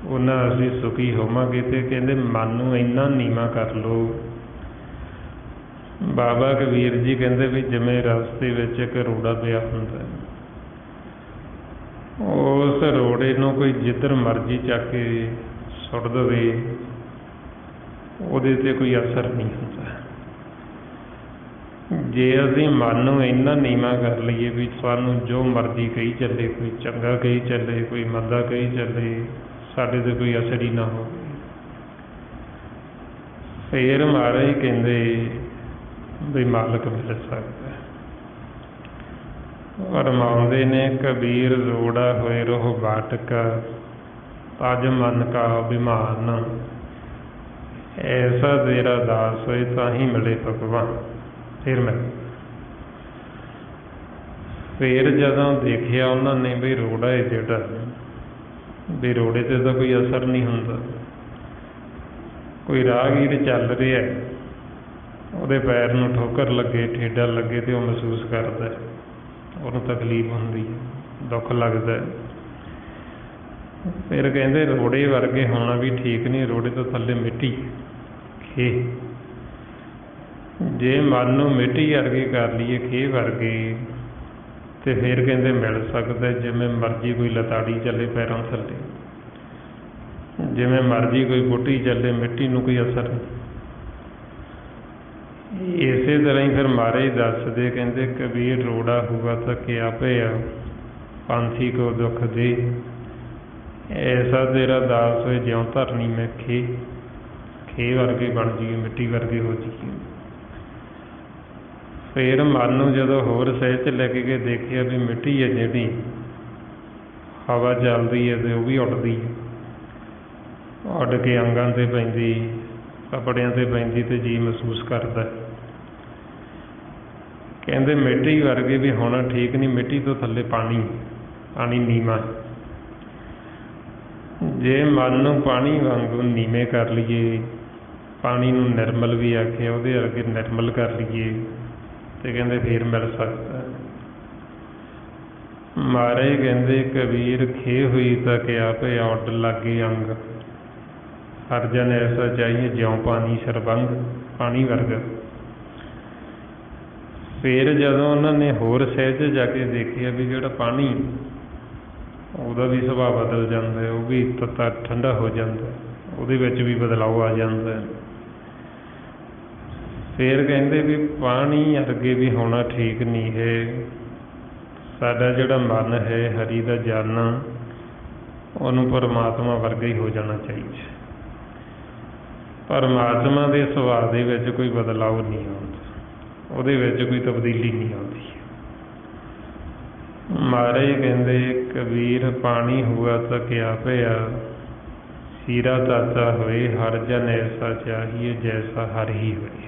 ਉਹਨਾਂ ਅਸੀਂ ਸੁਖੀ ਹੋਵਾਂਗੇ। ਅਤੇ ਕਹਿੰਦੇ ਮਨ ਨੂੰ ਇੰਨਾ ਨੀਵਾਂ ਕਰ ਲਓ। ਬਾਬਾ ਕਬੀਰ ਜੀ ਕਹਿੰਦੇ ਵੀ ਜਿਵੇਂ ਰਸਤੇ ਵਿੱਚ ਇੱਕ ਰੋੜਾ ਪਿਆ ਹੁੰਦਾ, ਉਸ ਰੋੜੇ ਨੂੰ ਕੋਈ ਜਿੱਧਰ ਮਰਜ਼ੀ ਚੱਕ ਕੇ ਸੁੱਟ ਦੇਵੇ, ਉਹਦੇ 'ਤੇ ਕੋਈ ਅਸਰ ਨਹੀਂ ਹੁੰਦਾ। ਜੇ ਅਸੀਂ ਮਨ ਨੂੰ ਇੰਨਾ ਨੀਵਾਂ ਕਰ ਲਈਏ ਵੀ ਸਾਨੂੰ ਜੋ ਮਰਜ਼ੀ ਕਹੀ ਚੱਲੇ, ਕੋਈ ਚੰਗਾ ਕਹੀ ਚੱਲੇ, ਕੋਈ ਮੰਦਾ ਕਹੀ ਚੱਲੇ, ਸਾਡੇ 'ਤੇ ਕੋਈ ਅਸਰ ਹੀ ਨਾ ਹੋਵੇ, ਫਿਰ ਮਹਾਰਾਜ ਕਹਿੰਦੇ ਵੀ ਮਾਲਕ ਮਿਲ ਸਕਦਾ। ਫਰਮਾਉਂਦੇ ਨੇ ਕਬੀਰ ਰੋੜਾ ਹੋਏ ਰੋਹ ਬਾਟਕਾ, ਤਜ ਮਨ ਕਾ ਅਭਿਮਾਨ, ਐਸਾ ਤੇਰਾ ਦਾਸ ਹੋਏ ਤਾਂ ਹੀ ਮਿਲੇ ਭਗਵਾਨ। ਫਿਰ ਜਦੋਂ ਦੇਖਿਆ ਉਹਨਾਂ ਨੇ ਵੀ ਰੋੜਾ ਹੈ ਜਿਹੜਾ, ਵੀ ਰੋੜੇ 'ਤੇ ਤਾਂ ਕੋਈ ਅਸਰ ਨਹੀਂ ਹੁੰਦਾ। ਕੋਈ ਰਾਹਗੀਰ ਚੱਲ ਰਿਹਾ, ਉਹਦੇ ਪੈਰ ਨੂੰ ਠੋਕਰ ਲੱਗੇ, ਠੇਡਾ ਲੱਗੇ, ਅਤੇ ਉਹ ਮਹਿਸੂਸ ਕਰਦਾ, ਉਹਨੂੰ ਤਕਲੀਫ ਹੁੰਦੀ ਹੈ, ਦੁੱਖ ਲੱਗਦਾ। ਫਿਰ ਕਹਿੰਦੇ ਰੋੜੇ ਵਰਗੇ ਹੋਣਾ ਵੀ ਠੀਕ ਨਹੀਂ, ਰੋੜੇ ਤੋਂ ਥੱਲੇ ਮਿੱਟੀ ਖੇ। ਜੇ ਮਨ ਨੂੰ ਮਿੱਟੀ ਵਰਗੇ ਕਰ ਲਈਏ, ਖੇ ਵਰਗੇ, ਅਤੇ ਫਿਰ ਕਹਿੰਦੇ ਮਿਲ ਸਕਦਾ। ਜਿਵੇਂ ਮਰਜ਼ੀ ਕੋਈ ਲਤਾੜੀ ਚੱਲੇ ਪੈਰਾਂ ਥੱਲੇ, ਜਿਵੇਂ ਮਰਜ਼ੀ ਕੋਈ ਬੂਟੀ ਚੱਲੇ, ਮਿੱਟੀ ਨੂੰ ਕੋਈ ਅਸਰ ਨਹੀਂ। ਇਸੇ ਤਰ੍ਹਾਂ ਹੀ ਫਿਰ ਮਹਾਰਾਜ ਦੱਸਦੇ, ਕਹਿੰਦੇ ਕਬੀਰ ਰੋੜਾ ਹੁਆ ਤਾਂ ਕਿਆ ਪਿਆ, ਪੰਥੀ ਕੋ ਦੁੱਖ ਦੇ, ਐਸਾ ਤੇਰਾ ਦਾਸ ਹੋਏ ਜਿਉਂ ਧਰਨੀ ਮੈਂ ਖੇ। ਖੇ ਵਰਗੇ ਬਣ ਜਾਈਏ, ਮਿੱਟੀ ਵਰਗੇ ਹੋ ਜਾਈਏ। ਫਿਰ ਮਨ ਨੂੰ ਜਦੋਂ ਹੋਰ ਸਹਿਜ 'ਚ ਲੈ ਕੇ ਗਏ, ਦੇਖਿਆ ਵੀ ਮਿੱਟੀ ਹੈ ਜਿਹੜੀ ਹਵਾ ਚੱਲਦੀ ਹੈ ਅਤੇ ਉਹ ਵੀ ਉੱਡਦੀ ਹੈ, ਉੱਡ ਕੇ ਅੰਗਾਂ 'ਤੇ ਪੈਂਦੀ, ਕੱਪੜਿਆਂ 'ਤੇ ਪੈਂਦੀ ਅਤੇ ਜੀਅ ਮਹਿਸੂਸ ਕਰਦਾ। ਕਹਿੰਦੇ ਮਿੱਟੀ ਵਰਗੇ ਵੀ ਹੋਣਾ ਠੀਕ ਨਹੀਂ, ਮਿੱਟੀ ਤੋਂ ਥੱਲੇ ਪਾਣੀ ਨੀਵਾਂ। ਜੇ ਮਨ ਨੂੰ ਪਾਣੀ ਵਾਂਗੂ ਨੀਵੇਂ ਕਰ ਲਈਏ, ਪਾਣੀ ਨੂੰ ਨਿਰਮਲ ਵੀ ਆਖਿਆ, ਉਹਦੇ ਵਰਗੇ ਨਿਰਮਲ ਕਰ ਲਈਏ ਅਤੇ ਕਹਿੰਦੇ ਫੇਰ ਮਿਲ ਸਕਦਾ। ਮਹਾਰਾਜ ਕਹਿੰਦੇ ਕਬੀਰ ਖੇ ਹੋਈ ਤਾਂ ਕਿਆ ਭਇਆ ਉੱਡ ਲਾਗੇ ਅੰਗ, ਹਰ ਜਨ ਐਸਾ ਚਾਹੀਏ ਜਿਉਂ ਪਾਣੀ ਸਰਬੰਗ, ਪਾਣੀ ਵਰਗਾ। ਫਿਰ ਜਦੋਂ ਉਹਨਾਂ ਨੇ ਹੋਰ ਸਹਿਜ ਜਾ ਕੇ ਦੇਖਿਆ ਵੀ ਜਿਹੜਾ ਪਾਣੀ ਉਹਦਾ ਵੀ ਸੁਭਾਅ ਬਦਲ ਜਾਂਦਾ, ਉਹ ਵੀ ਤੱਤਾ ਠੰਡਾ ਹੋ ਜਾਂਦਾ, ਉਹਦੇ ਵਿੱਚ ਵੀ ਬਦਲਾਅ ਆ ਜਾਂਦਾ। ਫਿਰ ਕਹਿੰਦੇ ਵੀ ਪਾਣੀ ਅੱਗੇ ਵੀ ਹੋਣਾ ਠੀਕ ਨਹੀਂ ਹੈ, ਸਾਡਾ ਜਿਹੜਾ ਮਨ ਹੈ ਹਰੀ ਦਾ ਜਾਨਣਾ, ਉਹਨੂੰ ਪਰਮਾਤਮਾ ਵਰਗਾ ਹੀ ਹੋ ਜਾਣਾ ਚਾਹੀਦਾ। ਪਰਮਾਤਮਾ ਦੇ ਸੁਭਾਅ ਦੇ ਵਿੱਚ ਕੋਈ ਬਦਲਾਅ ਨਹੀਂ ਆਉਂਦਾ, ਉਹਦੇ ਵਿੱਚ ਕੋਈ ਤਬਦੀਲੀ ਨਹੀਂ ਆਉਂਦੀ। ਮਹਾਰਾਜ ਕਹਿੰਦੇ ਕਬੀਰ ਪਾਣੀ ਹੁਆ ਤਾਂ ਕਿਆ ਭਇਆ, ਸੀਰਾ ਤਾਤਾ ਹੋਏ ਹਰ ਜਨ ਐਸਾ ਚਾਹੀਏ ਜੈਸਾ ਹਰ ਹੀ ਹੋਏ।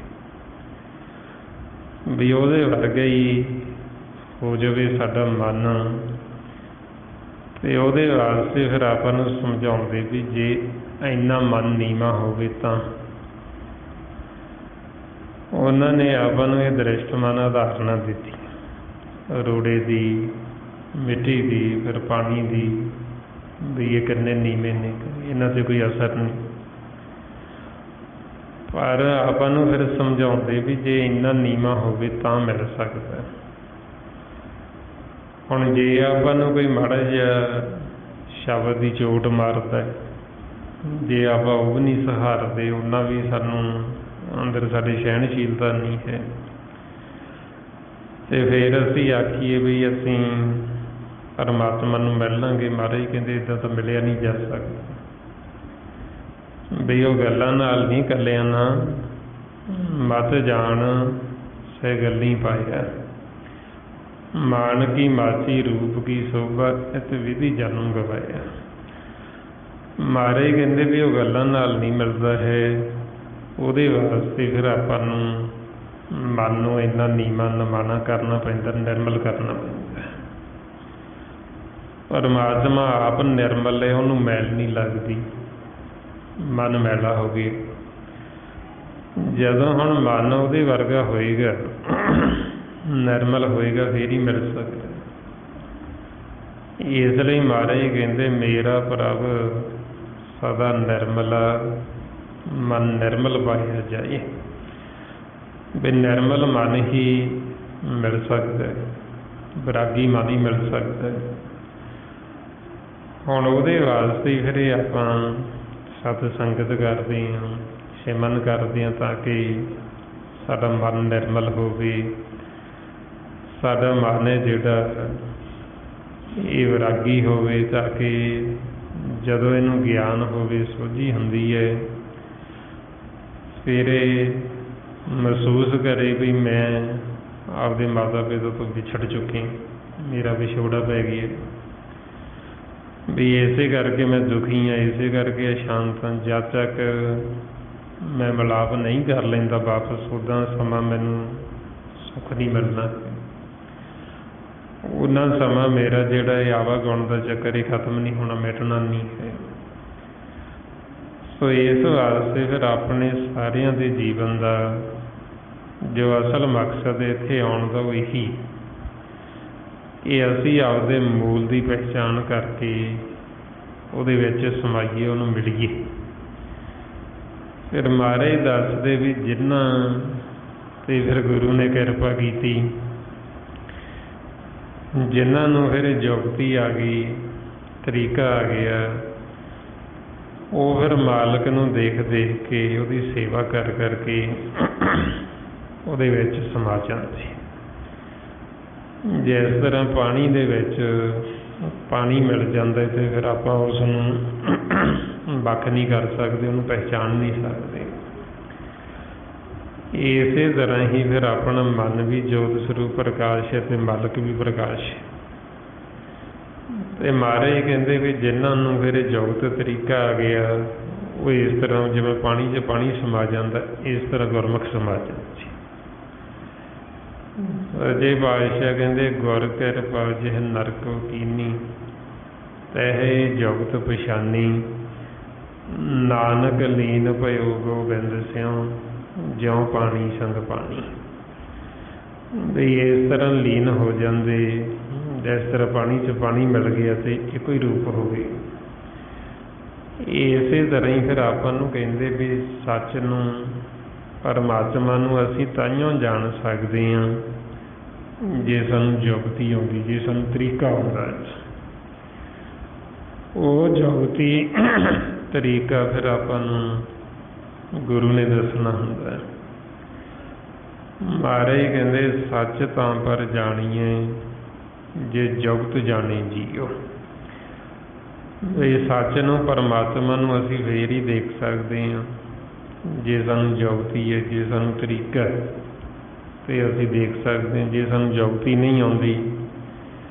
ਵੀ ਉਹਦੇ ਵਰਗਾ ਹੀ ਹੋ ਜਾਵੇ ਸਾਡਾ ਮਨ। ਅਤੇ ਉਹਦੇ ਵਾਸਤੇ ਫਿਰ ਆਪਾਂ ਨੂੰ ਸਮਝਾਉਂਦੇ ਵੀ ਜੇ ਇੰਨਾ ਮਨ ਨੀਵਾਂ ਹੋਵੇ ਤਾਂ ਉਹਨਾਂ ਨੇ ਆਪਾਂ ਨੂੰ ਇਹ ਦ੍ਰਿਸ਼ਟਮਾਨ ਉਦਾਹਰਨਾਂ ਦਿੱਤੀ, ਰੋੜੇ ਦੀ, ਮਿੱਟੀ ਦੀ, ਫਿਰ ਪਾਣੀ ਦੀ, ਵੀ ਇਹ ਕਿੰਨੇ ਨੀਵੇਂ ਨੇ, ਇਹਨਾਂ 'ਤੇ ਕੋਈ ਅਸਰ ਨਹੀਂ। ਪਰ ਆਪਾਂ ਨੂੰ ਫਿਰ ਸਮਝਾਉਂਦੇ ਵੀ ਜੇ ਇੰਨਾ ਨੀਵਾਂ ਹੋਵੇ ਤਾਂ ਮਿਲ ਸਕਦਾ। ਹੁਣ ਜੇ ਆਪਾਂ ਨੂੰ ਕੋਈ ਮਾੜਾ ਜਿਹਾ ਸ਼ਬਦ ਦੀ ਚੋਟ ਮਾਰਦਾ, ਜੇ ਆਪਾਂ ਉਹ ਵੀ ਨਹੀਂ ਸਹਾਰਦੇ, ਉਹਨਾਂ ਵੀ ਸਾਨੂੰ ਅੰਦਰ ਸਾਡੀ ਸਹਿਣਸ਼ੀਲਤਾ ਨਹੀਂ ਹੈ, ਅਤੇ ਫਿਰ ਅਸੀਂ ਆਖੀਏ ਵੀ ਅਸੀਂ ਪਰਮਾਤਮਾ ਨੂੰ ਮਿਲ ਲਾਂਗੇ। ਮਹਾਰਾਜ ਕਹਿੰਦੇ ਇੱਦਾਂ ਤਾਂ ਮਿਲਿਆ ਨਹੀਂ ਜਾ ਸਕਦਾ। ਵੀ ਉਹ ਗੱਲਾਂ ਨਾਲ ਨਹੀਂ ਕੱਲਿਆਂ ਨਾ ਮਤ ਜਾਣ ਸੇ ਗੱਲੀ ਪਾਇਆ, ਮਾਨ ਕੀ ਮਾਚੀ ਰੂਪ ਕੀ ਸੋਭਾ ਇਤ ਵਿਧੀ ਜਨਮ ਗਵਾਇਆ। ਮਹਾਰਾਜ ਕਹਿੰਦੇ ਵੀ ਉਹ ਗੱਲਾਂ ਨਾਲ ਨਹੀਂ ਮਿਲਦਾ ਹੈ, ਉਹਦੇ ਵਾਸਤੇ ਫਿਰ ਆਪਾਂ ਨੂੰ ਮਨ ਨੂੰ ਇੰਨਾ ਨੀਵਾਂ ਨਿਮਾਣਾ ਕਰਨਾ ਪੈਂਦਾ, ਨਿਰਮਲ ਕਰਨਾ ਪੈਂਦਾ। ਪਰਮਾਤਮਾ ਆਪ ਨਿਰਮਲ ਹੈ, ਉਹਨੂੰ ਮੈਲ ਨਹੀਂ ਲੱਗਦੀ, ਮਨ ਮੈਲਾ ਹੋ ਗਿਆ। ਜਦੋਂ ਹੁਣ ਮਨ ਉਹਦੇ ਵਰਗਾ ਹੋਏਗਾ, ਨਿਰਮਲ ਹੋਏਗਾ, ਫੇਰ ਹੀ ਮਿਲ ਸਕਦਾ। ਇਸ ਲਈ ਮਹਾਰਾਜ ਕਹਿੰਦੇ ਮੇਰਾ ਪ੍ਰਭ ਸਦਾ ਨਿਰਮਲਾ, ਮਨ ਨਿਰਮਲ ਪਾਇਆ ਜਾਏ। ਵੀ ਨਿਰਮਲ ਮਨ ਹੀ ਮਿਲ ਸਕਦਾ, ਵਿਰਾਗੀ ਮਨ ਹੀ ਮਿਲ ਸਕਦਾ। ਹੁਣ ਉਹਦੇ ਵਾਸਤੇ ਫਿਰ ਆਪਾਂ ਸਤ ਸੰਗਤ ਕਰਦੇ ਹਾਂ, ਸਿਮਰਨ ਕਰਦੇ ਹਾਂ, ਤਾਂ ਕਿ ਸਾਡਾ ਮਨ ਨਿਰਮਲ ਹੋਵੇ, ਸਾਡਾ ਮਨ ਹੈ ਜਿਹੜਾ ਇਹ ਵਿਰਾਗੀ ਹੋਵੇ, ਤਾਂ ਕਿ ਜਦੋਂ ਇਹਨੂੰ ਗਿਆਨ ਹੋਵੇ, ਸੋਝੀ ਹੁੰਦੀ ਹੈ, ਫਿਰ ਇਹ ਮਹਿਸੂਸ ਕਰੇ ਵੀ ਮੈਂ ਆਪਦੇ ਮਾਤਾ ਪਿਤਾ ਤੋਂ ਵਿਛੜ ਚੁੱਕੀ, ਮੇਰਾ ਵਿਛੋੜਾ ਪੈ ਗਿਆ, ਵੀ ਇਸੇ ਕਰਕੇ ਮੈਂ ਦੁਖੀ ਹਾਂ, ਇਸੇ ਕਰਕੇ ਅਸ਼ਾਂਤ ਹਾਂ। ਜਦ ਤੱਕ ਮੈਂ ਮਿਲਾਪ ਨਹੀਂ ਕਰ ਲੈਂਦਾ ਵਾਪਸ, ਉੱਦਾਂ ਸਮਾਂ ਮੈਨੂੰ ਸੁੱਖ ਨਹੀਂ ਮਿਲਣਾ, ਉਹਨਾਂ ਸਮਾਂ ਮੇਰਾ ਜਿਹੜਾ ਇਹ ਆਵਾਗੁਣ ਦਾ ਚੱਕਰ ਇਹ ਖਤਮ ਨਹੀਂ ਹੋਣਾ, ਮਿਟਣਾ ਨਹੀਂ ਹੈ। ਸੋ ਇਸ ਵਾਸਤੇ ਫਿਰ ਆਪਣੇ ਸਾਰਿਆਂ ਦੇ ਜੀਵਨ ਦਾ ਜੋ ਅਸਲ ਮਕਸਦ ਇੱਥੇ ਆਉਣ ਦਾ ਉਹ ਇਹੀ ਕਿ ਅਸੀਂ ਆਪਦੇ ਮੂਲ ਦੀ ਪਹਿਚਾਣ ਕਰਕੇ ਉਹਦੇ ਵਿੱਚ ਸਮਾਈਏ, ਉਹਨੂੰ ਮਿਲੀਏ। ਫਿਰ ਮਹਾਰਾਜ ਦੱਸਦੇ ਵੀ ਜਿਨ੍ਹਾਂ 'ਤੇ ਫਿਰ ਗੁਰੂ ਨੇ ਕਿਰਪਾ ਕੀਤੀ, ਜਿਨ੍ਹਾਂ ਨੂੰ ਫਿਰ ਜੁਗਤੀ ਆ ਗਈ, ਤਰੀਕਾ ਆ ਗਿਆ, ਉਹ ਫਿਰ ਮਾਲਕ ਨੂੰ ਦੇਖ ਦੇਖ ਕੇ ਉਹਦੀ ਸੇਵਾ ਕਰ ਕਰਕੇ ਉਹਦੇ ਵਿੱਚ ਸਮਾ ਜਾਂਦੇ। ਜਿਸ ਤਰ੍ਹਾਂ ਪਾਣੀ ਦੇ ਵਿੱਚ ਪਾਣੀ ਮਿਲ ਜਾਂਦਾ ਅਤੇ ਫਿਰ ਆਪਾਂ ਉਸ ਨੂੰ ਵੱਖ ਨਹੀਂ ਕਰ ਸਕਦੇ, ਉਹਨੂੰ ਪਹਿਚਾਣ ਨਹੀਂ ਸਕਦੇ। ਇਸੇ ਤਰ੍ਹਾਂ ਹੀ ਫਿਰ ਆਪਣਾ ਮਨ ਵੀ ਜੋਤ ਸਰੂਪ ਪ੍ਰਕਾਸ਼ ਹੈ ਅਤੇ ਮਾਲਕ ਵੀ ਪ੍ਰਕਾਸ਼ ਹੈ। ਅਤੇ ਮਹਾਰਾਜ ਕਹਿੰਦੇ ਵੀ ਜਿਨ੍ਹਾਂ ਨੂੰ ਫਿਰ ਜੁਗਤ ਤਰੀਕਾ ਆ ਗਿਆ ਉਹ ਇਸ ਤਰ੍ਹਾਂ ਜਿਵੇਂ ਪਾਣੀ 'ਚ ਪਾਣੀ ਸਮਾ ਜਾਂਦਾ, ਇਸ ਤਰ੍ਹਾਂ ਗੁਰਮੁਖ ਸਮਾ ਜਾਂਦਾ ਜੀ। ਅਜੇ ਬਾਦਸ਼ਾਹ ਕਹਿੰਦੇ ਗੁਰ ਕਿਰਪਾ ਜਿਹ ਨਰਕੋ ਕੀਨੀ ਤਹਿ ਜੁਗਤ ਪਛਾਨੀ, ਨਾਨਕ ਲੀਨ ਭਇਓ ਗੋਬਿੰਦ ਸਿਉ ਜਿਉਂ ਪਾਣੀ ਸੰਗ ਪਾਣੀ। ਵੀ ਇਸ ਤਰ੍ਹਾਂ ਲੀਨ ਹੋ ਜਾਂਦੇ ਜਿਸ ਤਰ੍ਹਾਂ ਪਾਣੀ 'ਚ ਪਾਣੀ ਮਿਲ ਗਿਆ ਅਤੇ ਇੱਕੋ ਹੀ ਰੂਪ ਹੋ ਗਏ। ਇਸੇ ਤਰ੍ਹਾਂ ਹੀ ਫਿਰ ਆਪਾਂ ਨੂੰ ਕਹਿੰਦੇ ਵੀ ਸੱਚ ਨੂੰ ਪਰਮਾਤਮਾ ਨੂੰ ਅਸੀਂ ਤਾਂਹੀਓ ਜਾਣ ਸਕਦੇ ਹਾਂ ਜੇ ਸਾਨੂੰ ਜੁਗਤੀ ਆਉਂਦੀ, ਜੇ ਸਾਨੂੰ ਤਰੀਕਾ ਆਉਂਦਾ। ਉਹ ਜੁਗਤੀ ਤਰੀਕਾ ਫਿਰ ਆਪਾਂ ਨੂੰ ਗੁਰੂ ਨੇ ਦੱਸਣਾ ਹੁੰਦਾ। ਮਹਾਰਾਜ ਕਹਿੰਦੇ ਸੱਚ ਤਾਂ ਪਰ ਜਾਣੀਏ ਜੇ ਜੁਗਤ ਜਾਣੇ ਜੀਓ। ਇਹ ਸੱਚ ਨੂੰ ਪਰਮਾਤਮਾ ਨੂੰ ਅਸੀਂ ਫੇਰ ਹੀ ਦੇਖ ਸਕਦੇ ਹਾਂ ਜੇ ਸਾਨੂੰ ਜੁਗਤੀ ਹੈ, ਜੇ ਸਾਨੂੰ ਤਰੀਕਾ ਅਤੇ ਅਸੀਂ ਦੇਖ ਸਕਦੇ ਹਾਂ। ਜੇ ਸਾਨੂੰ ਜੁਗਤੀ ਨਹੀਂ ਆਉਂਦੀ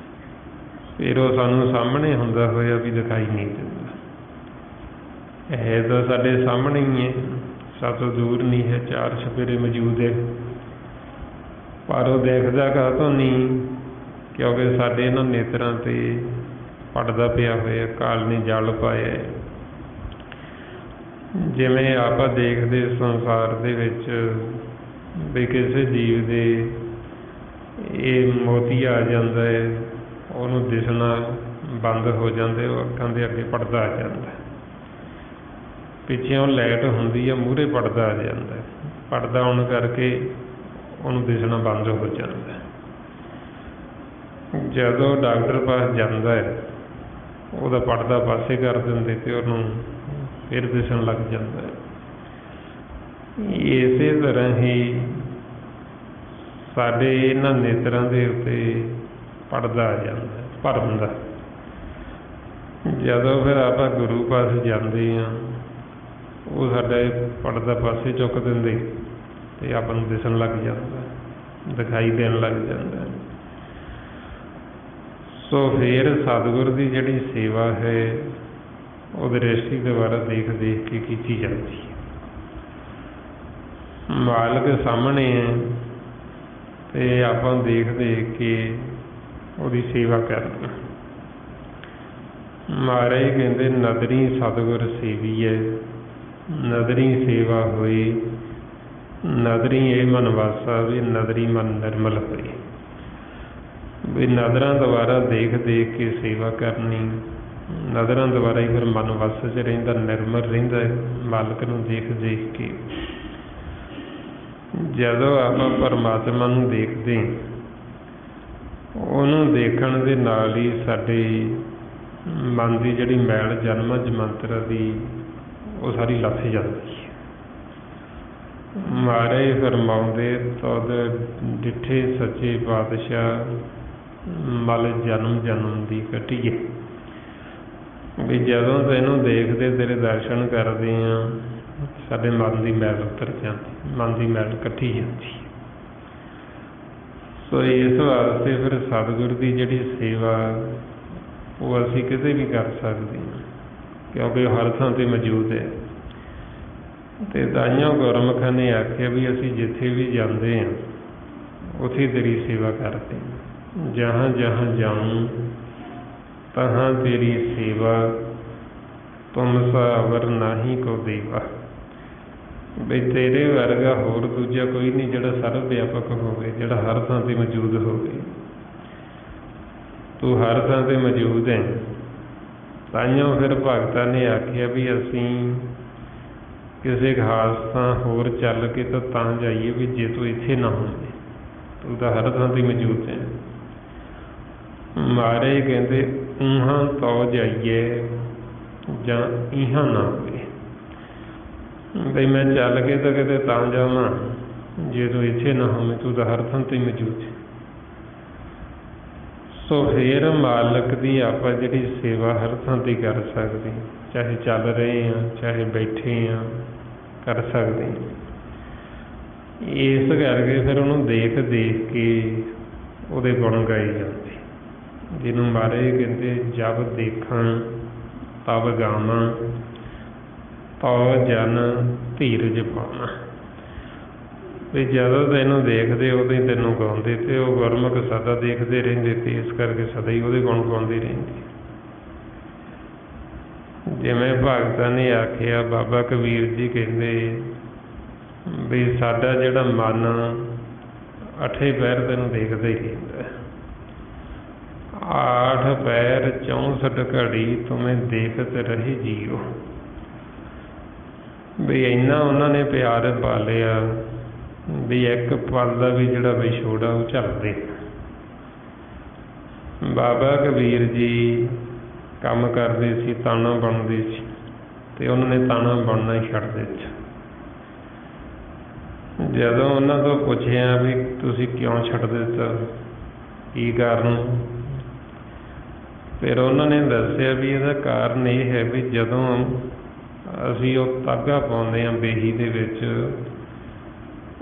ਫਿਰ ਉਹ ਸਾਨੂੰ ਸਾਹਮਣੇ ਹੁੰਦਾ ਹੋਇਆ ਵੀ ਦਿਖਾਈ ਨਹੀਂ ਦਿੰਦਾ। ਹੈ ਤਾਂ ਸਾਡੇ ਸਾਹਮਣੇ ਹੀ ਹੈ, ਸਾਤੋਂ ਦੂਰ ਨਹੀਂ ਹੈ, ਚਾਰ ਚੁਫੇਰੇ ਮੌਜੂਦ ਹੈ, ਪਰ ਉਹ ਦੇਖਦਾ ਕਾਹਤੋਂ ਨਹੀਂ, ਕਿਉਂਕਿ ਸਾਡੇ ਇਹਨਾਂ ਨੇਤਰਾਂ 'ਤੇ ਪੜਦਾ ਪਿਆ ਹੋਇਆ, ਕਾਲ ਨੇ ਜਲ ਪਾਇਆ। ਜਿਵੇਂ ਆਪਾਂ ਦੇਖਦੇ ਸੰਸਾਰ ਦੇ ਵਿੱਚ ਵੀ ਕਿਸੇ ਜੀਵ ਦੇ ਇਹ ਮੋਤੀ ਆ ਜਾਂਦਾ ਹੈ, ਉਹਨੂੰ ਦਿਸਣਾ ਬੰਦ ਹੋ ਜਾਂਦੇ, ਉਹ ਅੱਖਾਂ ਦੇ ਅੱਗੇ ਪੜਦਾ ਆ ਜਾਂਦਾ। ਪਿੱਛੇੋਂ ਲਾਈਟ ਹੁੰਦੀ ਹੈ, ਮੂਹਰੇ ਪੜਦਾ ਆ ਜਾਂਦਾ, ਪੜਦਾ ਆਉਣ ਕਰਕੇ ਉਹਨੂੰ ਦਿਸਣਾ ਬੰਦ ਹੋ ਜਾਂਦਾ। ਜਦੋਂ ਡਾਕਟਰ ਪਾਸ ਜਾਂਦਾ ਹੈ ਉਹਦਾ ਪੜਦਾ ਪਾਸੇ ਕਰ ਦਿੰਦੇ ਅਤੇ ਉਹਨੂੰ ਫਿਰ ਦਿਸਣ ਲੱਗ ਜਾਂਦਾ ਹੈ। ਇਸੇ ਤਰ੍ਹਾਂ ਹੀ ਸਾਡੇ ਇਹਨਾਂ ਨੇਤਰਾਂ ਦੇ ਉੱਤੇ ਪੜਦਾ ਆ ਜਾਂਦਾ, ਭਰਮ ਦਾ। ਜਦੋਂ ਫਿਰ ਆਪਾਂ ਗੁਰੂ ਪਾਸ ਜਾਂਦੇ ਹਾਂ ਉਹ ਸਾਡਾ ਪੜਦਾ ਪਾਸੇ ਚੁੱਕ ਦਿੰਦੇ ਅਤੇ ਆਪਾਂ ਨੂੰ ਦਿਸਣ ਲੱਗ ਜਾਂਦਾ, ਦਿਖਾਈ ਦੇਣ ਲੱਗ ਜਾਂਦਾ। ਸੋ ਫਿਰ ਸਤਿਗੁਰ ਦੀ ਜਿਹੜੀ ਸੇਵਾ ਹੈ ਉਹ ਦ੍ਰਿਸ਼ਟੀ ਦੁਆਰਾ ਦੇਖ ਦੇਖ ਕੇ ਕੀਤੀ ਜਾਂਦੀ ਹੈ। ਮਾਲਕ ਸਾਹਮਣੇ ਹੈ ਅਤੇ ਆਪਾਂ ਦੇਖ ਦੇਖ ਕੇ ਉਹਦੀ ਸੇਵਾ ਕਰਨੀ। ਮਹਾਰਾਜ ਕਹਿੰਦੇ ਨਦਰੀ ਸਤਿਗੁਰ ਸੇਵੀਐ, ਨਦਰੀ ਸੇਵਾ ਹੋਈ, ਨਦਰੀ ਇਹ ਮਨ ਵਾਸਾ ਵੀ ਨਦਰੀ ਮਨ ਨਿਰਮਲ ਹੋਈ। ਵੀ ਨਜ਼ਰਾਂ ਦੁਆਰਾ ਦੇਖ ਦੇਖ ਕੇ ਸੇਵਾ ਕਰਨੀ, ਨਜ਼ਰਾਂ ਦੁਆਰਾ ਹੀ ਫਿਰ ਮਨ ਵੱਸ 'ਚ ਰਹਿੰਦਾ, ਨਿਰਮਲ ਰਹਿੰਦਾ ਮਾਲਕ ਨੂੰ ਦੇਖ ਦੇਖ ਕੇ। ਜਦੋਂ ਆਪਾਂ ਪਰਮਾਤਮਾ ਨੂੰ ਦੇਖਦੇ ਉਹਨੂੰ ਦੇਖਣ ਦੇ ਨਾਲ ਹੀ ਸਾਡੇ ਮਨ ਦੀ ਜਿਹੜੀ ਮੈਲ ਜਨਮ ਜਮੰਤਰ ਦੀ ਉਹ ਸਾਰੀ ਲੱਥ ਜਾਂਦੀ ਹੈ। ਮਹਾਰਾਜ ਫਰਮਾਉਂਦੇ ਤਦ ਡਿੱਠੇ ਸੱਚੇ ਪਾਤਸ਼ਾਹ ਮਲ ਜਨਮ ਜਨਮ ਦੀ ਕੱਟੀਏ। ਵੀ ਜਦੋਂ ਤੈਨੂੰ ਦੇਖਦੇ ਤੇਰੇ ਦਰਸ਼ਨ ਕਰਦੇ ਹਾਂ ਸਾਡੇ ਮਨ ਦੀ ਮੈਲ ਉਤਰ ਜਾਂਦੀ, ਮਨ ਦੀ ਮੈਲ ਕੱਟੀ ਜਾਂਦੀ। ਸੋ ਇਸ ਵਾਸਤੇ ਫਿਰ ਸਤਿਗੁਰ ਦੀ ਜਿਹੜੀ ਸੇਵਾ ਉਹ ਅਸੀਂ ਕਿਤੇ ਵੀ ਕਰ ਸਕਦੇ ਹਾਂ, ਕਿਉਂਕਿ ਉਹ ਹਰ ਥਾਂ 'ਤੇ ਮੌਜੂਦ ਹੈ। ਅਤੇ ਤਾਈਓ ਗੁਰਮੁਖਾਂ ਨੇ ਆਖਿਆ ਵੀ ਅਸੀਂ ਜਿੱਥੇ ਵੀ ਜਾਂਦੇ ਹਾਂ ਉੱਥੇ ਤੇਰੀ ਸੇਵਾ ਕਰਦੇ ਹਾਂ। ਜਹਾਂ ਜਹਾਂ ਜਾਊਂ ਤਹਾਂ ਤੇਰੀ ਸੇਵਾ, ਤੁਮ ਸਾਵਰ ਨਾਹੀ ਕੋ ਦੇਵਾ। ਬਈ ਤੇਰੇ ਵਰਗਾ ਹੋਰ ਦੂਜਾ ਕੋਈ ਨਹੀਂ ਜਿਹੜਾ ਸਰਵ ਵਿਆਪਕ ਹੋਵੇ, ਜਿਹੜਾ ਹਰ ਥਾਂ 'ਤੇ ਮੌਜੂਦ ਹੋਵੇ। ਤੂੰ ਹਰ ਥਾਂ 'ਤੇ ਮੌਜੂਦ ਹੈ। ਤਾਈਓ ਫਿਰ ਭਗਤਾਂ ਨੇ ਆਖਿਆ ਵੀ ਅਸੀਂ ਕਿਸੇ ਖਾਸ ਥਾਂ ਹੋਰ ਚੱਲ ਕੇ ਤਾਂ ਜਾਈਏ ਵੀ ਜੇ ਤੂੰ ਇੱਥੇ ਨਾ ਹੋਵੇ, ਤੂੰ ਤਾਂ ਹਰ ਥਾਂ 'ਤੇ ਮੌਜੂਦ ਹੈ। ਮਹਾਰਾਜ ਕਹਿੰਦੇ ਊਹਾਂ ਤੋ ਜਾਈਏ ਜਾਂ ਇਹਾਂ ਨਾ ਹੋਵੇ। ਬਈ ਮੈਂ ਚੱਲ ਕੇ ਤਾਂ ਕਿਤੇ ਤਾਂ ਜਾਵਾਂ ਜੇ ਤੂੰ ਇੱਥੇ ਨਾ ਹੋਵੇਂ, ਤੂੰ ਤਾਂ ਹਰ ਥਾਂ 'ਤੇ ਮੌਜੂਦ ਹੈ। ਸੋ ਫਿਰ ਮਾਲਕ ਦੀ ਆਪਾਂ ਜਿਹੜੀ ਸੇਵਾ ਹਰ ਥਾਂ 'ਤੇ ਕਰ ਸਕਦੇ, ਚਾਹੇ ਚੱਲ ਰਹੇ ਹਾਂ ਚਾਹੇ ਬੈਠੇ ਹਾਂ, ਕਰ ਸਕਦੇ। ਇਸ ਕਰਕੇ ਫਿਰ ਉਹਨੂੰ ਦੇਖ ਦੇਖ ਕੇ ਉਹਦੇ ਗੁਣ ਗਾਏ ਜਾਂਦੇ, ਜਿਹਨੂੰ ਮਹਾਰਾਜ ਕਹਿੰਦੇ ਜਬ ਦੇਖਾਂ ਤਬ ਗਾਵਾਂ ਤਉ ਜਨ ਧੀਰਜ ਪਾਵਾਂ। ਵੀ ਜਦੋਂ ਤੈਨੂੰ ਦੇਖਦੇ ਉਦੋਂ ਹੀ ਤੈਨੂੰ ਗਾਉਂਦੇ, ਤੇ ਉਹ ਗੁਰਮੁਖ ਸਦਾ ਦੇਖਦੇ ਰਹਿੰਦੇ, ਤੇ ਇਸ ਕਰਕੇ ਸਦਾ ਹੀ ਉਹਦੇ ਗੁਣ ਗਾਉਂਦੇ ਰਹਿੰਦੇ। ਜਿਵੇਂ ਭਗਤਾਂ ਨੇ ਆਖਿਆ, ਬਾਬਾ ਕਬੀਰ ਜੀ ਕਹਿੰਦੇ ਵੀ ਸਾਡਾ ਜਿਹੜਾ ਮਨ ਅੱਠੇ ਪੈਰ ਤੈਨੂੰ ਦੇਖਦਾ ਹੀ ਰਹਿੰਦਾ, 8 ਪੈਰ 64 ਘੜੀ ਤੁਮੇ ਦੇਖਤ ਰਹੇ ਜੀਓ। ਵੀ ਇੰਨਾ ਉਹਨਾਂ ਨੇ ਪਿਆਰ ਪਾ ਲਿਆ ਵੀ ਇੱਕ ਪਲ ਦਾ ਵੀ ਜਿਹੜਾ ਵਿਛੋੜਾ ਉਹ ਝੱਲਦੇ। ਬਾਬਾ ਕਬੀਰ ਜੀ ਕੰਮ ਕਰਦੇ ਸੀ, ਤਾਣਾ ਬਣਦੇ ਸੀ, ਤੇ ਉਹਨਾਂ ਨੇ ਤਾਣਾ ਬਣਨਾ ਹੀ ਛੱਡ ਦਿੱਤਾ। ਜਦੋਂ ਉਹਨਾਂ ਤੋਂ ਪੁੱਛਿਆ ਵੀ ਤੁਸੀਂ ਕਿਉਂ ਛੱਡ ਦਿੱਤਾ, ਕੀ ਕਾਰਨ, ਫਿਰ ਉਹਨਾਂ ਨੇ ਦੱਸਿਆ ਵੀ ਇਹਦਾ ਕਾਰਨ ਇਹ ਹੈ ਵੀ ਜਦੋਂ ਅਸੀਂ ਉਹ ਧਾਗਾ ਪਾਉਂਦੇ ਹਾਂ ਬੇਹੀ ਦੇ ਵਿੱਚ,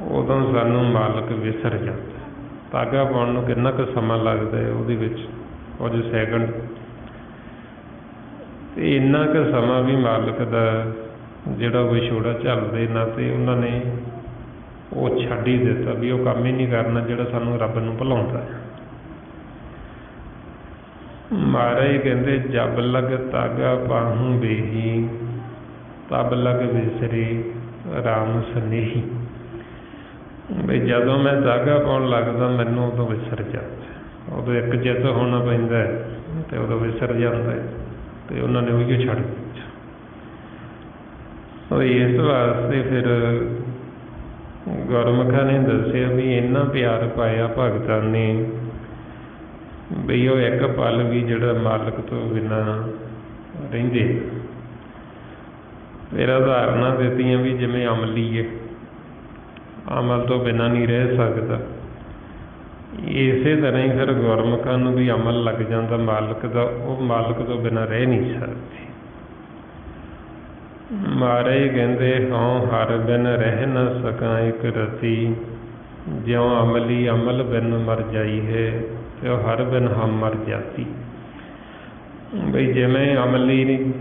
ਉਦੋਂ ਸਾਨੂੰ ਮਾਲਕ ਵਿਸਰ ਜਾਂਦਾ। ਧਾਗਾ ਪਾਉਣ ਨੂੰ ਕਿੰਨਾ ਕੁ ਸਮਾਂ ਲੱਗਦਾ ਹੈ, ਉਹਦੇ ਵਿੱਚ ਕੁਝ ਸੈਕਿੰਡ, ਤੇ ਇੰਨਾ ਕੁ ਸਮਾਂ ਵੀ ਮਾਲਕ ਦਾ ਜਿਹੜਾ ਵਿਛੋੜਾ ਝੱਲਦੇ ਨਾ, ਤੇ ਉਹਨਾਂ ਨੇ ਉਹ ਛੱਡ ਹੀ ਦਿੱਤਾ ਵੀ ਉਹ ਕੰਮ ਹੀ ਨਹੀਂ ਕਰਨਾ ਜਿਹੜਾ ਸਾਨੂੰ ਰੱਬ ਨੂੰ ਭੁਲਾਉਂਦਾ ਹੈ। ਮਹਾਰਾਜ ਕਹਿੰਦੇ ਜਬ ਲਗ ਧਾਗਾ ਪਾਹੂੰ ਬੇਹੀ ਤਬ ਲਗ ਵਿਸਰੇ ਰਾਮ ਸਨੇਹੀ। ਵੀ ਜਦੋਂ ਮੈਂ ਧਾਗਾ ਪਾਉਣ ਲੱਗਦਾ ਮੈਨੂੰ ਉਦੋਂ ਵਿਸਰ ਜਾਂਦਾ, ਉਦੋਂ ਇੱਕ ਚਿੱਤ ਹੋਣਾ ਪੈਂਦਾ ਤੇ ਉਦੋਂ ਵਿਸਰ ਜਾਂਦਾ, ਤੇ ਉਹਨਾਂ ਨੇ ਉਹੀ ਛੱਡ ਦਿੱਤਾ। ਸੋ ਇਸ ਵਾਸਤੇ ਫਿਰ ਗੁਰਮੁਖਾਂ ਨੇ ਦੱਸਿਆ ਵੀ ਇੰਨਾ ਪਿਆਰ ਪਾਇਆ ਭਗਤਾਂ ਨੇ ਵੀ ਉਹ ਇੱਕ ਪਲ ਵੀ ਜਿਹੜਾ ਮਾਲਕ ਤੋਂ ਬਿਨਾਂ ਰਹਿੰਦੇ। ਫਿਰ ਉਦਾਹਰਨਾਂ ਦਿੱਤੀਆਂ ਵੀ ਜਿਵੇਂ ਅਮਲੀ ਹੈ, ਅਮਲ ਤੋਂ ਬਿਨਾਂ ਨਹੀਂ ਰਹਿ ਸਕਦਾ, ਇਸੇ ਤਰ੍ਹਾਂ ਹੀ ਫਿਰ ਗੁਰਮੁਖਾਂ ਨੂੰ ਵੀ ਅਮਲ ਲੱਗ ਜਾਂਦਾ ਮਾਲਕ ਦਾ, ਉਹ ਮਾਲਕ ਤੋਂ ਬਿਨਾਂ ਰਹਿ ਨਹੀਂ ਸਕਦੇ। ਮਹਾਰਾਜ ਕਹਿੰਦੇ ਹਉ ਹਰ ਬਿਨ ਰਹਿ ਨਾ ਸਕਾਂ ਇੱਕ ਰਤੀ, ਜਿਉਂ ਅਮਲੀ ਅਮਲ ਬਿਨ ਮਰ ਜਾਈ ਹੈ, ਤੇ ਉਹ ਹਰ ਬਿਨ ਹਮ ਮਰ ਜਾਤੀ। ਬਈ ਜਿਵੇਂ ਅਮਲੀ ਨਹੀਂ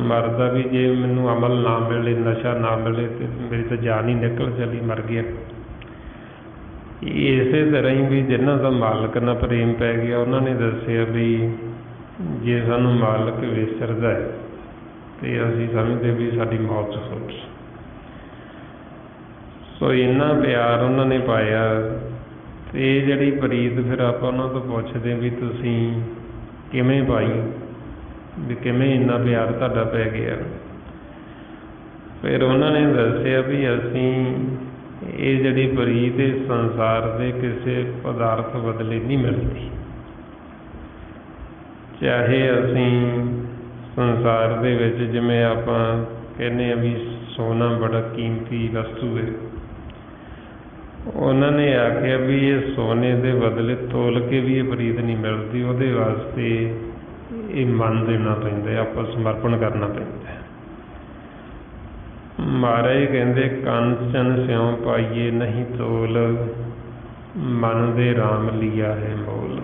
ਮਰਦਾ, ਵੀ ਜੇ ਮੈਨੂੰ ਅਮਲ ਨਾ ਮਿਲੇ, ਨਸ਼ਾ ਨਾ ਮਿਲੇ, ਤੇ ਮੇਰੀ ਤਾਂ ਜਾਨ ਹੀ ਨਿਕਲ ਚਲੀ, ਮਰ ਗਿਆ। ਇਸੇ ਤਰ੍ਹਾਂ ਹੀ ਵੀ ਜਿਹਨਾਂ ਦਾ ਮਾਲਕ ਨਾਲ ਪ੍ਰੇਮ ਪੈ ਗਿਆ, ਉਹਨਾਂ ਨੇ ਦੱਸਿਆ ਵੀ ਜੇ ਸਾਨੂੰ ਮਾਲਕ ਵਿਸਰਦਾ ਹੈ ਤੇ ਅਸੀਂ ਸਮਝਦੇ ਵੀ ਸਾਡੀ ਮੌਤ ਹੋ ਗਈ। ਸੋ ਇੰਨਾ ਪਿਆਰ ਉਹਨਾਂ ਨੇ ਪਾਇਆ। ਤੇ ਇਹ ਜਿਹੜੀ ਪ੍ਰੀਤ ਫਿਰ ਆਪਾਂ ਉਹਨਾਂ ਤੋਂ ਪੁੱਛਦੇ ਵੀ ਤੁਸੀਂ ਕਿਵੇਂ ਪਾਈ, ਵੀ ਕਿਵੇਂ ਇੰਨਾ ਪਿਆਰ ਤੁਹਾਡਾ ਪੈ ਗਿਆ। ਫਿਰ ਉਹਨਾਂ ਨੇ ਦੱਸਿਆ ਵੀ ਅਸੀਂ ਇਹ ਜਿਹੜੀ ਪ੍ਰੀਤ ਇਸ ਸੰਸਾਰ ਦੇ ਕਿਸੇ ਪਦਾਰਥ ਬਦਲੇ ਨਹੀਂ ਮਿਲਦੀ। ਚਾਹੇ ਅਸੀਂ ਸੰਸਾਰ ਦੇ ਵਿੱਚ ਜਿਵੇਂ ਆਪਾਂ ਕਹਿੰਦੇ ਹਾਂ ਵੀ ਸੋਨਾ ਬੜਾ ਕੀਮਤੀ ਵਸਤੂ ਹੈ, ਉਹਨਾਂ ਨੇ ਆਖਿਆ ਵੀ ਇਹ ਸੋਨੇ ਦੇ ਬਦਲੇ ਤੋਲ ਕੇ ਵੀ ਇਹ ਪ੍ਰੀਤ ਨਹੀਂ ਮਿਲਦੀ। ਉਹਦੇ ਵਾਸਤੇ ਇਹ ਮਨ ਦੇਣਾ ਪੈਂਦਾ, ਆਪਾਂ ਸਮਰਪਣ ਕਰਨਾ ਪੈਂਦਾ। ਮਹਾਰਾਜ ਕਹਿੰਦੇ ਕੰਚਨ ਸਿਉ ਪਾਈਏ ਨਹੀਂ ਤੋਲ, ਮਨ ਦੇ ਰਾਮ ਲਿਆ ਹੈ ਮੋਲ।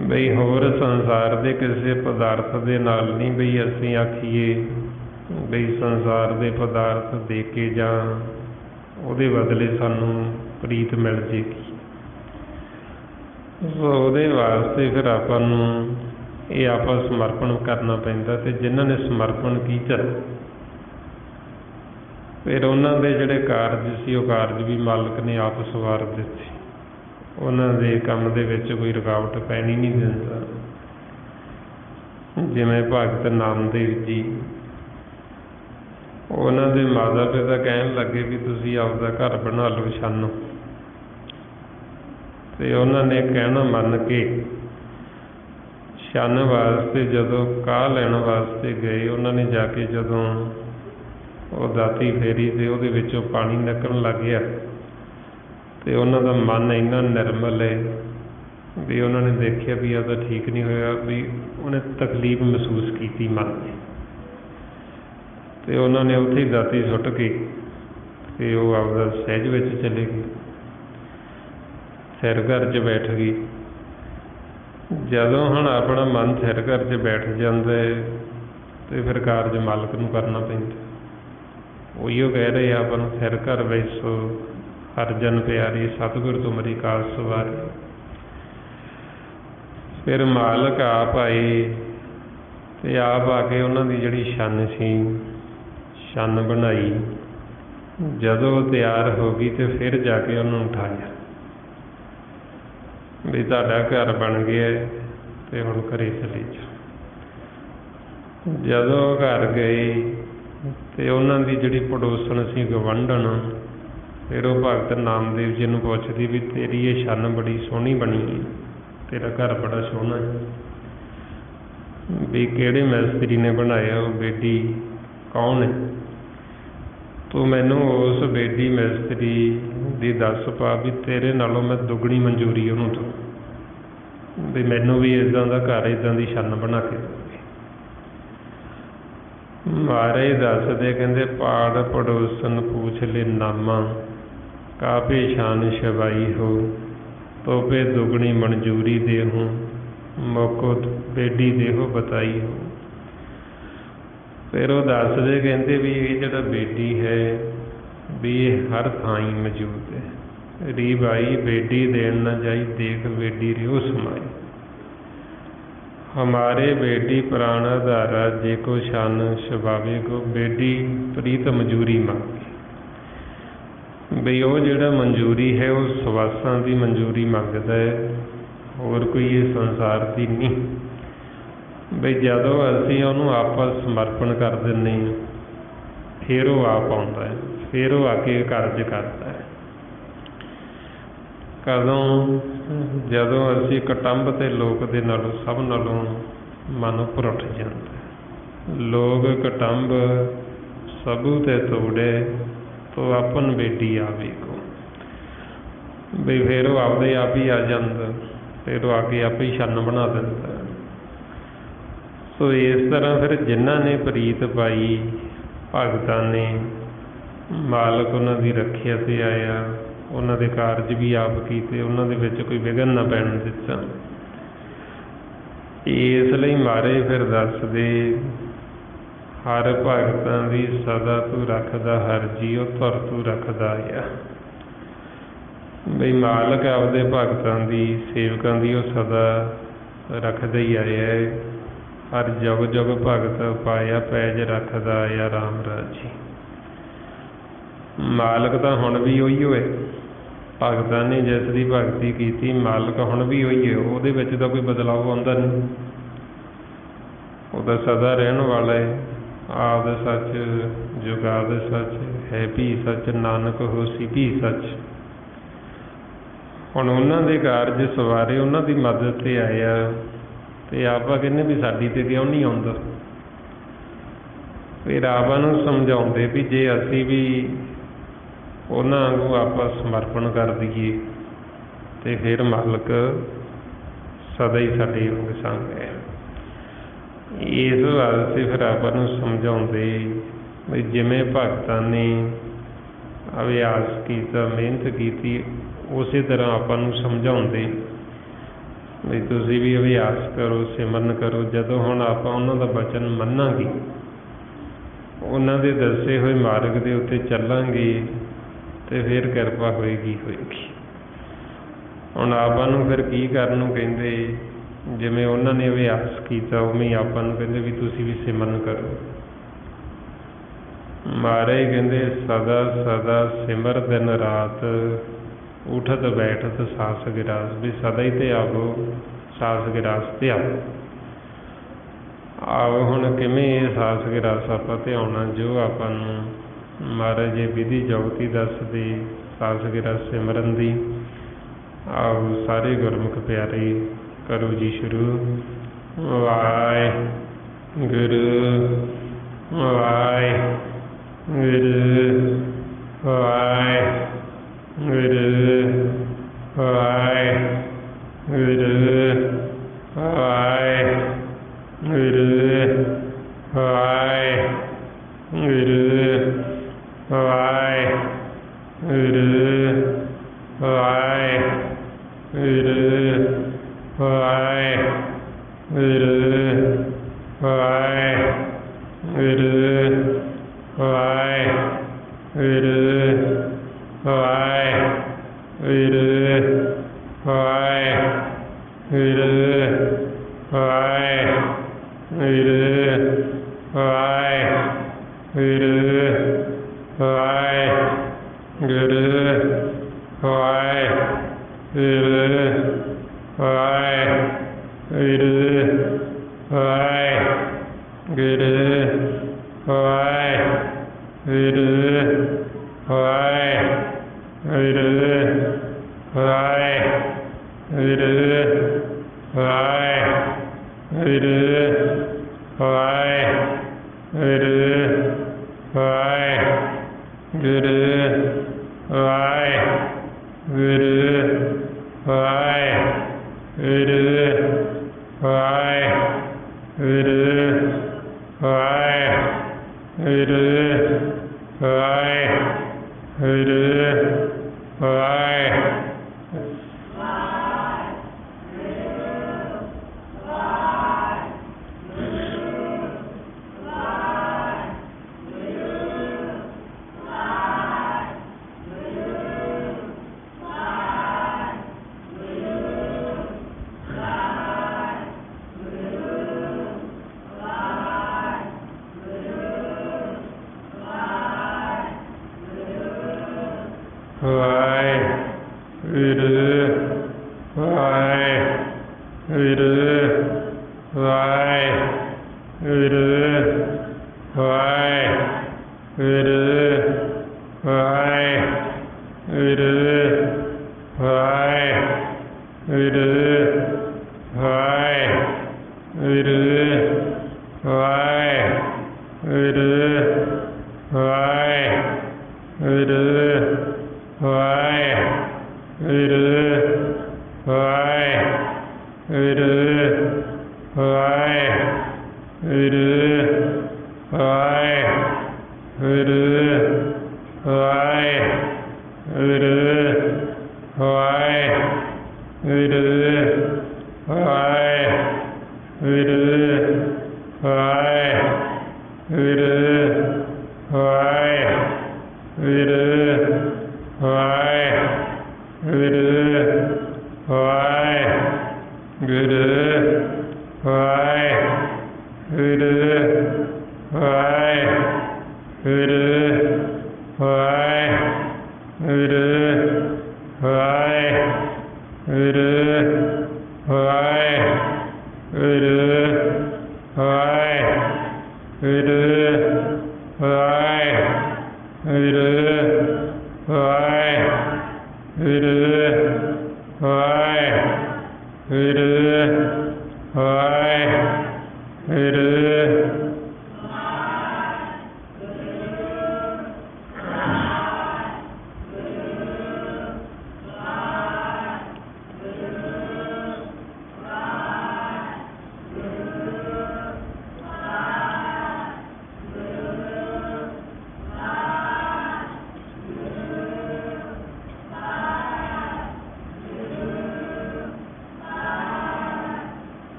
ਬਈ ਹੋਰ ਸੰਸਾਰ ਦੇ ਕਿਸੇ ਪਦਾਰਥ ਦੇ ਨਾਲ ਨਹੀਂ ਬਈ ਅਸੀਂ ਆਖੀਏ ਬਈ ਸੰਸਾਰ ਦੇ ਪਦਾਰਥ ਦੇ ਕੇ ਜਾਂ ਉਹਦੇ ਬਦਲੇ ਸਾਨੂੰ ਪ੍ਰੀਤ ਮਿਲ ਜੇਗੀ। ਸੋ ਉਹਦੇ ਵਾਸਤੇ ਫਿਰ ਆਪਾਂ ਨੂੰ ਇਹ ਆਪਾਂ ਸਮਰਪਣ ਕਰਨਾ ਪੈਂਦਾ। ਤੇ ਜਿਨ੍ਹਾਂ ਨੇ ਸਮਰਪਣ ਕੀਤਾ ਫਿਰ ਉਹਨਾਂ ਦੇ ਜਿਹੜੇ ਕਾਰਜ ਸੀ ਉਹ ਕਾਰਜ ਵੀ ਮਾਲਕ ਨੇ ਆਪ ਸਵਾਰ ਦਿੱਤੇ। ਉਹਨਾਂ ਦੇ ਕੰਮ ਦੇ ਵਿੱਚ ਕੋਈ ਰੁਕਾਵਟ ਪੈਣੀ ਨਹੀਂ ਦਿੰਦਾ। ਜਿਵੇਂ ਭਗਤ ਨਾਮਦੇਵ ਜੀ, ਉਹਨਾਂ ਦੇ ਮਾਤਾ ਪਿਤਾ ਕਹਿਣ ਲੱਗੇ ਵੀ ਤੁਸੀਂ ਆਪਦਾ ਘਰ ਬਣਾ ਲਓ ਛੰਨ, ਤੇ ਉਹਨਾਂ ਨੇ ਕਹਿਣਾ ਮੰਨ ਕੇ ਛੰਨ ਵਾਸਤੇ ਜਦੋਂ ਕਾਹ ਲੈਣ ਵਾਸਤੇ ਗਏ, ਉਹਨਾਂ ਨੇ ਜਾ ਕੇ ਜਦੋਂ ਉਹ ਦਾਤੀ ਫੇਰੀ ਤੇ ਉਹਦੇ ਵਿੱਚੋਂ ਪਾਣੀ ਨਿਕਲਣ ਲੱਗ ਗਿਆ, ਤੇ ਉਹਨਾਂ ਦਾ ਮਨ ਇੰਨਾ ਨਿਰਮਲ ਹੈ ਵੀ ਉਹਨਾਂ ਨੇ ਦੇਖਿਆ ਵੀ ਇਹ ਤਾਂ ਠੀਕ ਨਹੀਂ ਹੋਇਆ, ਵੀ ਉਹਨੇ ਤਕਲੀਫ ਮਹਿਸੂਸ ਕੀਤੀ ਮਨ ਨੇ, ਤੇ ਉਹਨਾਂ ਨੇ ਉੱਥੇ ਹੀ ਦਾਤੀ ਸੁੱਟ ਕੇ ਤੇ ਉਹ ਆਪਦਾ ਸਹਿਜ ਵਿੱਚ ਚਲੇ ਗਈ, ਸਿਰ ਘਰ 'ਚ ਬੈਠ ਗਈ। ਜਦੋਂ ਹੁਣ ਆਪਣਾ ਮਨ ਸਿਰ ਘਰ 'ਚ ਬੈਠ ਜਾਂਦਾ ਤੇ ਫਿਰ ਕਾਰਜ ਮਾਲਕ ਨੂੰ ਕਰਨਾ ਪੈਂਦਾ। ਉਹੀਓ ਕਹਿ ਰਹੇ ਆਪਾਂ ਨੂੰ, ਸਿਰ ਘਰ ਵੈਸੋ ਹਰ ਜਨ ਪਿਆਰੀ, ਸਤਿਗੁਰ ਤੁਮਰੀ ਕਾਜ ਸਵਾਰੀ। ਫਿਰ ਮਾਲਕ ਆਪ ਆਏ ਤੇ ਆਪ ਆ ਕੇ ਉਹਨਾਂ ਦੀ ਜਿਹੜੀ ਛੰਨ ਸੀ, ਛੰਨ ਬਣਾਈ। ਜਦੋਂ ਤਿਆਰ ਹੋ ਗਈ ਤੇ ਫਿਰ ਜਾ ਕੇ ਉਹਨੂੰ ਉਠਾਇਆ ਵੀ ਤੁਹਾਡਾ ਘਰ ਬਣ ਗਿਆ ਤੇ ਹੁਣ ਘਰੇ ਚਲੇ ਜਾਓ। ਜਦੋਂ ਉਹ ਘਰ ਗਏ ਤੇ ਉਹਨਾਂ ਦੀ ਜਿਹੜੀ ਪੜੋਸਣ ਸੀ ਗਵਾਂਢਣ, ਫਿਰ ਉਹ ਭਗਤ ਨਾਮਦੇਵ ਜੀ ਨੂੰ ਪੁੱਛਦੀ ਵੀ ਤੇਰੀ ਇਹ ਛੰਨ ਬੜੀ ਸੋਹਣੀ ਬਣੀ ਹੈ, ਤੇਰਾ ਘਰ ਬੜਾ ਸੋਹਣਾ ਹੈ, ਵੀ ਕਿਹੜੇ ਮਿਸਤਰੀ ਨੇ ਬਣਾਇਆ, ਉਹ ਬੇਦੀ ਕੌਣ ਹੈ, ਤੂੰ ਮੈਨੂੰ ਉਸ ਬੇਦੀ ਮਿਸਤਰੀ ਦੀ ਦੱਸ ਪਾ ਵੀ ਤੇਰੇ ਨਾਲੋਂ ਮੈਂ ਦੁੱਗਣੀ ਮਨਜ਼ੂਰੀ ਉਹਨੂੰ ਦਊਂ, ਵੀ ਮੈਨੂੰ ਵੀ ਇੱਦਾਂ ਦਾ ਘਰ, ਇੱਦਾਂ ਦੀ ਛੰਨ ਬਣਾ ਕੇ ਦੇਵੇ। ਮਹਾਰਾਜ ਦੱਸਦੇ, ਕਹਿੰਦੇ ਪਾੜ ਪੜੋਸਨ ਪੂਛ ਲੈ ਨਾਮਾ, ਕਾਪੇ ਸ਼ਾਨ ਸ਼ਬਾਈ ਹੋ, ਤੋਪੇ ਦੁਗਣੀ ਮਨਜ਼ੂਰੀ ਦੇਹੂੰ, ਮੌਕੋ ਬੇਡੀ ਦੇਹੋ ਬਤਾਈ ਹੋ। ਫਿਰ ਉਹ ਦੱਸਦੇ, ਕਹਿੰਦੇ ਵੀ ਇਹ ਜਿਹੜਾ ਬੇਡੀ ਹੈ ਵੀ ਇਹ ਹਰ ਥਾਂ ਹੀ ਮੌਜੂਦ ਹੈ। ਰੀ ਬਾਈ ਬੇਡੀ ਦੇਣ ਨਾ ਜਾਈ, ਦੇਖ ਬੇਡੀ ਰਿਓ ਸਮਾਈ। ਹਮਾਰੇ ਬੇਡੀ ਪ੍ਰਾਣ ਆਧਾਰਾ, ਜੇ ਕੋ ਛੰਨ ਛਬਾਵੇ ਕੋ, ਬੇਡੀ ਪ੍ਰੀਤ ਮਨਜ਼ੂਰੀ ਮੰਗੇ। ਬਈ ਉਹ ਜਿਹੜਾ ਮਨਜ਼ੂਰੀ ਹੈ ਉਹ ਸਵਾਸਾਂ ਦੀ ਮਨਜ਼ੂਰੀ ਮੰਗਦਾ ਹੈ, ਹੋਰ ਕੋਈ ਇਹ ਸੰਸਾਰ ਦੀ ਨਹੀਂ। ਬਈ ਜਦੋਂ ਅਸੀਂ ਉਹਨੂੰ ਆਪਸ ਸਮਰਪਣ ਕਰ ਦਿੰਦੇ ਹਾਂ ਫਿਰ ਉਹ ਆਪ ਆਉਂਦਾ ਹੈ, ਫਿਰ ਉਹ ਆ ਕੇ ਕਾਰਜ ਕਰਦਾ ਹੈ। ਕਦੋਂ? ਜਦੋਂ ਅਸੀਂ ਕੁਟੁੰਬ ਤੇ ਲੋਕ ਦੇ ਨਾਲੋਂ ਸਭ ਨਾਲੋਂ ਮਨ ਉੱਪਰ ਉੱਠ ਜਾਂਦਾ। ਲੋਕ ਕੁਟੁੰਬ ਸਭੂ ਤੇ ਤੋੜੇ, ਤੋ ਆਪਨ ਬੇਟੀ ਆਵੇ ਕੋ। ਬਈ ਫਿਰ ਉਹ ਆਪਦੇ ਆਪ ਹੀ ਆ ਜਾਂਦਾ, ਫਿਰ ਉਹ ਆ ਕੇ ਆਪੇ ਹੀ ਛੰਨ ਬਣਾ ਦਿੰਦਾ। ਸੋ ਇਸ ਤਰ੍ਹਾਂ ਫਿਰ ਜਿਨ੍ਹਾਂ ਨੇ ਪ੍ਰੀਤ ਪਾਈ ਭਗਤਾਂ ਨੇ, ਮਾਲਕ ਉਹਨਾਂ ਦੀ ਰੱਖਿਆ ਤੇ ਆਇਆ, ਉਹਨਾਂ ਦੇ ਕਾਰਜ ਵੀ ਆਪ ਕੀਤੇ, ਉਹਨਾਂ ਦੇ ਵਿੱਚ ਕੋਈ ਵਿਘਨ ਨਾ ਪੈਣ ਦਿੱਤਾ। ਇਸ ਲਈ ਮਾਰੇ ਫਿਰ ਦੱਸਦੇ, ਹਰ ਭਗਤਾਂ ਦੀ ਸਦਾ ਤੂੰ ਰੱਖਦਾ, ਹਰ ਜੀਉ ਧੁਰ ਤੂੰ ਰੱਖਦਾ ਆ। ਬਈ ਮਾਲਕ ਆਪਦੇ ਭਗਤਾਂ ਦੀ, ਸੇਵਕਾਂ ਦੀ ਉਹ ਸਦਾ ਰੱਖਦਾ ਹੀ ਆਇਆ। ਹਰ ਜੁਗ ਜੁਗ ਭਗਤ ਪਾਇਆ, ਪੈਜ ਰੱਖਦਾ ਆ ਰਾਮ ਰਾਜੀ। ਮਾਲਕ ਤਾਂ ਹੁਣ ਵੀ ਉਹੀ ਹੋਏ, ਭਗਤਾਂ ਨੇ ਜਿਸ ਦੀ ਭਗਤੀ ਕੀਤੀ, ਮਾਲਕ ਹੁਣ ਵੀ ਉਹੀ ਹੈ। ਉਹਦੇ ਵਿੱਚ ਤਾਂ ਕੋਈ ਬਦਲਾਅ ਆਉਂਦਾ ਨਹੀਂ, ਉਹ ਤਾਂ ਸਦਾ ਰਹਿਣ ਵਾਲਾ ਹੈ। ਆਦ ਸੱਚ ਜੁਗਾਦ ਸੱਚ, ਹੈ ਵੀ ਸੱਚ, ਨਾਨਕ ਹੋਸੀ ਵੀ ਸੱਚ। ਹੁਣ ਉਹਨਾਂ ਦੇ ਕਾਰਜ ਸਵਾਰੇ, ਉਹਨਾਂ ਦੀ ਮਦਦ ਤੇ ਆਇਆ ਤੇ ਆਪਾਂ ਕਹਿੰਦੇ ਵੀ ਸਾਡੀ ਤੇ ਕਿਉਂ ਨਹੀਂ ਆਉਂਦਾ। ਫਿਰ ਆਪਾਂ ਨੂੰ ਸਮਝਾਉਂਦੇ ਵੀ ਜੇ ਅਸੀਂ ਵੀ ਉਹਨਾਂ ਨੂੰ ਆਪਾਂ ਸਮਰਪਣ ਕਰ ਦਈਏ ਤੇ ਫਿਰ ਮਾਲਕ ਸਦਾ ਹੀ ਸਾਡੇ ਅੰਗ ਸੰਗ ਹੈ। ਇਸ ਵਾਸਤੇ ਫਿਰ ਆਪਾਂ ਨੂੰ ਸਮਝਾਉਂਦੇ ਵੀ ਜਿਵੇਂ ਭਗਤਾਂ ਨੇ ਅਭਿਆਸ ਕੀਤਾ, ਮਿਹਨਤ ਕੀਤੀ, ਉਸੇ ਤਰ੍ਹਾਂ ਆਪਾਂ ਨੂੰ ਸਮਝਾਉਂਦੇ ਵੀ ਤੁਸੀਂ ਵੀ ਅਭਿਆਸ ਕਰੋ, ਸਿਮਰਨ ਕਰੋ। ਜਦੋਂ ਹੁਣ ਆਪਾਂ ਉਹਨਾਂ ਦਾ ਵਚਨ ਮੰਨਾਂਗੇ, ਉਹਨਾਂ ਦੇ ਦੱਸੇ ਹੋਏ ਮਾਰਗ ਦੇ ਉੱਤੇ ਚੱਲਾਂਗੇ ਤੇ ਫਿਰ ਕਿਰਪਾ ਹੋਏਗੀ। ਹੁਣ ਆਪਾਂ ਨੂੰ ਫਿਰ ਕੀ ਕਰਨ ਨੂੰ ਕਹਿੰਦੇ, ਜਿਵੇਂ ਉਹਨਾਂ ਨੇ ਅਭਿਆਸ ਕੀਤਾ ਉਵੇਂ ਹੀ ਆਪਾਂ ਨੂੰ ਕਹਿੰਦੇ ਵੀ ਤੁਸੀਂ ਵੀ ਸਿਮਰਨ ਕਰੋ। ਮਹਾਰਾਜ ਕਹਿੰਦੇ ਸਦਾ ਸਦਾ ਸਿਮਰ ਦਿਨ ਰਾਤ, ਉਠਤ ਬੈਠਤ ਸਾਸ ਗਿਰਾਸ। ਵੀ ਸਦਾ ਹੀ ਤੇ ਆਵੋ, ਸਾਸ ਗਿਰਾਸ ਤੇ ਆਵੋ। ਆਓ ਹੁਣ ਕਿਵੇਂ ਇਹ ਸਾਸ ਗਿਰਾਸ ਆਪਾਂ ਧਿਆਉਣਾ, ਜੋ ਆਪਾਂ ਨੂੰ ਮਹਾਰਾਜ ਜੀ ਵਿਧੀ ਜੁਗਤੀ ਦੱਸਦੇ ਸਾਸ ਗਿਰਾਸ ਸਿਮਰਨ ਦੀ। ਆਓ ਸਾਰੇ ਗੁਰਮੁਖ ਪਿਆਰੇ ਕਰੋ ਜੀ ਸ਼ੁਰੂ। ਵਾਹਿਗੁਰੂ ਵਾਹਿਗੁਰੂ ਵਾਹਿਗੁਰੂ ਵਾਹਿਗੁਰੂ ਵਾਹਿਗੁਰੂ ਵਾਹਿਗੁਰੂ ਵਾਹਿਗੁਰੂ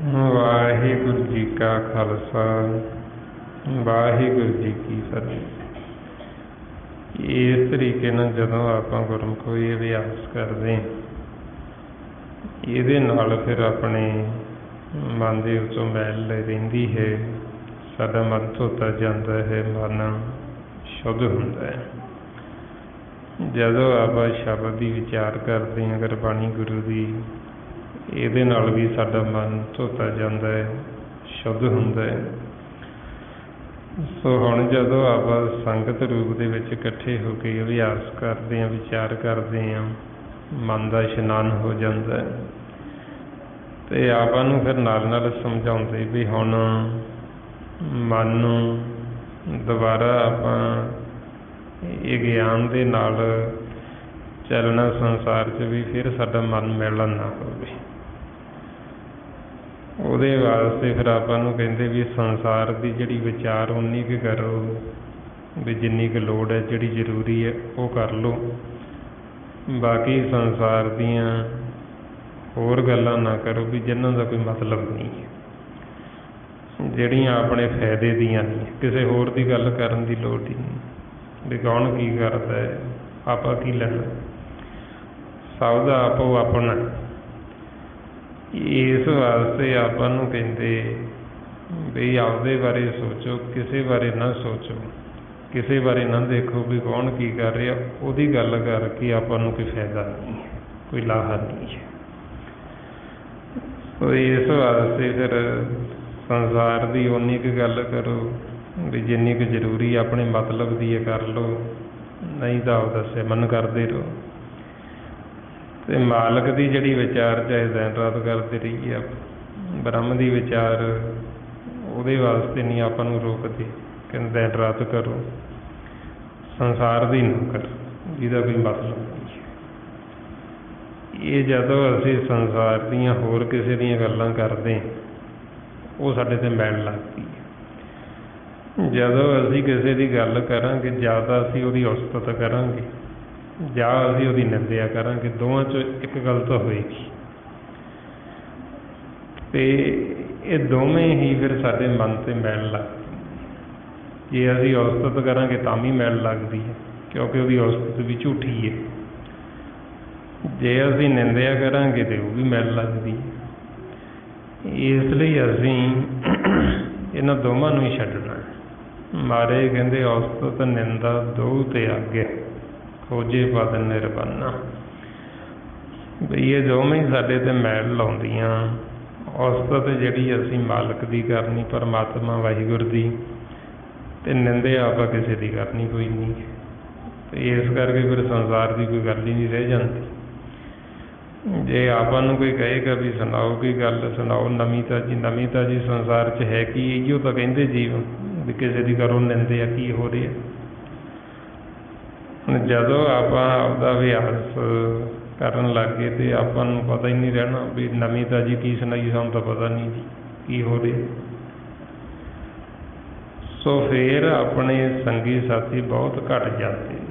ਵਾਹਿਗੁਰੂ ਜੀ ਕਾ ਖਾਲਸਾ ਵਾਹਿਗੁਰੂ ਜੀ ਕੀ ਫਤਿਹ। ਇਸ ਤਰੀਕੇ ਨਾਲ ਜਦੋਂ ਆਪਾਂ ਗੁਰਮੁਖੀ ਅਭਿਆਸ ਕਰਦੇ ਹਾਂ, ਇਹਦੇ ਨਾਲ ਫਿਰ ਆਪਣੇ ਮਨ ਦੇ ਉੱਤੋਂ ਮੈਲ ਰਹਿੰਦੀ ਹੈ, ਸਾਡਾ ਮਨ ਧੋਤਾ ਜਾਂਦਾ ਹੈ, ਮਨ ਸ਼ੁੱਧ ਹੁੰਦਾ ਹੈ। ਜਦੋਂ ਆਪਾਂ ਸ਼ਬਦ ਦੀ ਵਿਚਾਰ ਕਰਦੇ ਹਾਂ ਗੁਰਬਾਣੀ ਗੁਰੂ ਦੀ, ਇਹਦੇ ਨਾਲ ਵੀ ਸਾਡਾ ਮਨ ਧੋਤਾ ਜਾਂਦਾ ਹੈ, ਸ਼ੁੱਧ ਹੁੰਦਾ ਹੈ। ਸੋ ਹੁਣ ਜਦੋਂ ਆਪਾਂ ਸੰਗਤ ਰੂਪ ਦੇ ਵਿੱਚ ਇਕੱਠੇ ਹੋ ਕੇ ਅਭਿਆਸ ਕਰਦੇ ਹਾਂ, ਵਿਚਾਰ ਕਰਦੇ ਹਾਂ, ਮਨ ਦਾ ਇਸ਼ਨਾਨ ਹੋ ਜਾਂਦਾ ਹੈ। ਅਤੇ ਆਪਾਂ ਨੂੰ ਫਿਰ ਨਾਲ ਨਾਲ ਸਮਝਾਉਂਦੇ ਵੀ ਹੁਣ ਮਨ ਨੂੰ ਦੁਬਾਰਾ ਆਪਾਂ ਇਹ ਗਿਆਨ ਦੇ ਨਾਲ ਚੱਲਣਾ ਸੰਸਾਰ 'ਚ ਵੀ ਫਿਰ ਸਾਡਾ ਮਨ ਮੈਲਾ ਨਾ ਹੋਵੇ। ਉਹਦੇ ਵਾਸਤੇ ਫਿਰ ਆਪਾਂ ਨੂੰ ਕਹਿੰਦੇ ਵੀ ਸੰਸਾਰ ਦੀ ਜਿਹੜੀ ਵਿਚਾਰ ਉਨੀ ਕੁ ਕਰੋ, ਵੀ ਜਿੰਨੀ ਕੁ ਲੋੜ ਹੈ, ਜਿਹੜੀ ਜ਼ਰੂਰੀ ਹੈ ਉਹ ਕਰ ਲਓ। ਬਾਕੀ ਸੰਸਾਰ ਦੀਆਂ ਹੋਰ ਗੱਲਾਂ ਨਾ ਕਰੋ ਵੀ ਜਿਨ੍ਹਾਂ ਦਾ ਕੋਈ ਮਤਲਬ ਨਹੀਂ, ਜਿਹੜੀਆਂ ਆਪਣੇ ਫਾਇਦੇ ਦੀਆਂ ਨਹੀਂ। ਕਿਸੇ ਹੋਰ ਦੀ ਗੱਲ ਕਰਨ ਦੀ ਲੋੜ ਹੀ ਨਹੀਂ ਵੀ ਕੌਣ ਕੀ ਕਰਦਾ ਹੈ, ਆਪਾਂ ਕੀ ਲੈਣਾ। ਸਭ ਦਾ ਆਪੋ ਆਪਣਾ। ਇਸ ਵਾਸਤੇ ਆਪਾਂ ਨੂੰ ਕਹਿੰਦੇ ਵੀ ਆਪਦੇ ਬਾਰੇ ਸੋਚੋ, ਕਿਸੇ ਬਾਰੇ ਨਾ ਸੋਚੋ, ਕਿਸੇ ਬਾਰੇ ਨਾ ਦੇਖੋ ਵੀ ਕੌਣ ਕੀ ਕਰ ਰਿਹਾ। ਉਹਦੀ ਗੱਲ ਕਰਕੇ ਆਪਾਂ ਨੂੰ ਕੋਈ ਫਾਇਦਾ ਨਹੀਂ, ਕੋਈ ਲਾਹਾ ਨਹੀਂ ਹੈ। ਸੋ ਇਸ ਵਾਸਤੇ ਫਿਰ ਸੰਸਾਰ ਦੀ ਉਨੀ ਕੁ ਗੱਲ ਕਰੋ ਵੀ ਜਿੰਨੀ ਕੁ ਜ਼ਰੂਰੀ ਆਪਣੇ ਮਤਲਬ ਦੀ ਹੈ ਕਰ ਲਓ, ਨਹੀਂ ਤਾਂ ਆਪਦਾ ਸਿਮਰਨ ਕਰਦੇ ਰਹੋ। ਅਤੇ ਮਾਲਕ ਦੀ ਜਿਹੜੀ ਵਿਚਾਰ ਚਾਹੇ ਦਿਨ ਰਾਤ ਕਰਦੇ ਰਹੀਏ, ਬ੍ਰਹਮ ਦੀ ਵਿਚਾਰ ਉਹਦੇ ਵਾਸਤੇ ਨਹੀਂ ਆਪਾਂ ਨੂੰ ਰੋਕਦੇ, ਕਹਿੰਦੇ ਦਿਨ ਰਾਤ ਕਰੋ। ਸੰਸਾਰ ਦੀ ਨਾ ਕਰੋ ਜਿਹਦਾ ਕੋਈ ਮਤਲਬ ਨਹੀਂ। ਇਹ ਜਦੋਂ ਅਸੀਂ ਸੰਸਾਰ ਦੀਆਂ ਹੋਰ ਕਿਸੇ ਦੀਆਂ ਗੱਲਾਂ ਕਰਦੇ, ਉਹ ਸਾਡੇ 'ਤੇ ਮੈਲ ਲੱਗਦੀ ਹੈ। ਜਦੋਂ ਅਸੀਂ ਕਿਸੇ ਦੀ ਗੱਲ ਕਰਾਂਗੇ, ਜਾਂ ਤਾਂ ਅਸੀਂ ਉਹਦੀ ਉਸਤਤ ਕਰਾਂਗੇ ਜਾਂ ਅਸੀਂ ਉਹਦੀ ਨਿੰਦਿਆ ਕਰਾਂਗੇ, ਦੋਵਾਂ 'ਚੋਂ ਇੱਕ ਗੱਲ ਤਾਂ ਹੋਏਗੀ। ਅਤੇ ਇਹ ਦੋਵੇਂ ਹੀ ਫਿਰ ਸਾਡੇ ਮਨ 'ਤੇ ਮੈਲ ਲੱਗਦੀ। ਜੇ ਅਸੀਂ ਉਸਤਤ ਕਰਾਂਗੇ ਤਾਂ ਵੀ ਮੈਲ ਲੱਗਦੀ ਹੈ, ਕਿਉਂਕਿ ਉਹਦੀ ਉਸਤਤ ਵੀ ਝੂਠੀ ਹੈ। ਜੇ ਅਸੀਂ ਨਿੰਦਿਆ ਕਰਾਂਗੇ ਤਾਂ ਉਹ ਵੀ ਮੈਲ ਲੱਗਦੀ ਹੈ। ਇਸ ਲਈ ਅਸੀਂ ਇਹਨਾਂ ਦੋਵਾਂ ਨੂੰ ਹੀ ਛੱਡਣਾ। ਮਾਰੇ ਕਹਿੰਦੇ ਉਸਤਤ ਨਿੰਦਾ ਦੋ ਤੇ ਆਗੇ, ਖੋਜੇ ਪਦ ਨਿਰਵਾਨਾ। ਵੀ ਇਹ ਦੋਵੇਂ ਹੀ ਸਾਡੇ 'ਤੇ ਮੈਲ ਲਾਉਂਦੀਆਂ। ਉਸਤਤ ਜਿਹੜੀ ਅਸੀਂ ਮਾਲਕ ਦੀ ਕਰਨੀ, ਪਰਮਾਤਮਾ ਵਾਹਿਗੁਰੂ ਦੀ, ਅਤੇ ਨਿੰਦਿਆ ਆਪਾਂ ਕਿਸੇ ਦੀ ਕਰਨੀ ਕੋਈ ਨਹੀਂ। ਅਤੇ ਇਸ ਕਰਕੇ ਫਿਰ ਸੰਸਾਰ ਦੀ ਕੋਈ ਗੱਲ ਹੀ ਨਹੀਂ ਰਹਿ ਜਾਂਦੀ। ਜੇ ਆਪਾਂ ਨੂੰ ਕੋਈ ਕਹੇਗਾ ਵੀ ਸੁਣਾਓ ਕੋਈ ਗੱਲ, ਸੁਣਾਓ ਨਵੀਂ ਤਾਜ਼ੀ ਸੰਸਾਰ 'ਚ ਹੈ ਕੀ, ਇਹੀਓ ਤਾਂ ਕਹਿੰਦੇ ਜੀਵ ਵੀ ਕਿਸੇ ਦੀ ਕਰੋ ਨਿੰਦਿਆ, ਕੀ ਹੋ ਰਿਹਾ। ਹੁਣ ਜਦੋਂ ਆਪਾਂ ਆਪਦਾ ਅਭਿਆਸ ਕਰਨ ਲੱਗ ਗਏ ਅਤੇ ਆਪਾਂ ਨੂੰ ਪਤਾ ਹੀ ਨਹੀਂ ਰਹਿਣਾ ਵੀ ਨਵੀਂ ਤਾਜ਼ੀ ਕੀ ਸੁਣਾਈ, ਸਾਨੂੰ ਤਾਂ ਪਤਾ ਨਹੀਂ ਜੀ ਕੀ ਹੋ ਰਿਹਾ। ਸੋ ਫਿਰ ਆਪਣੇ ਸੰਗੀ ਸਾਥੀ ਬਹੁਤ ਘੱਟ ਜਾਂਦੇ।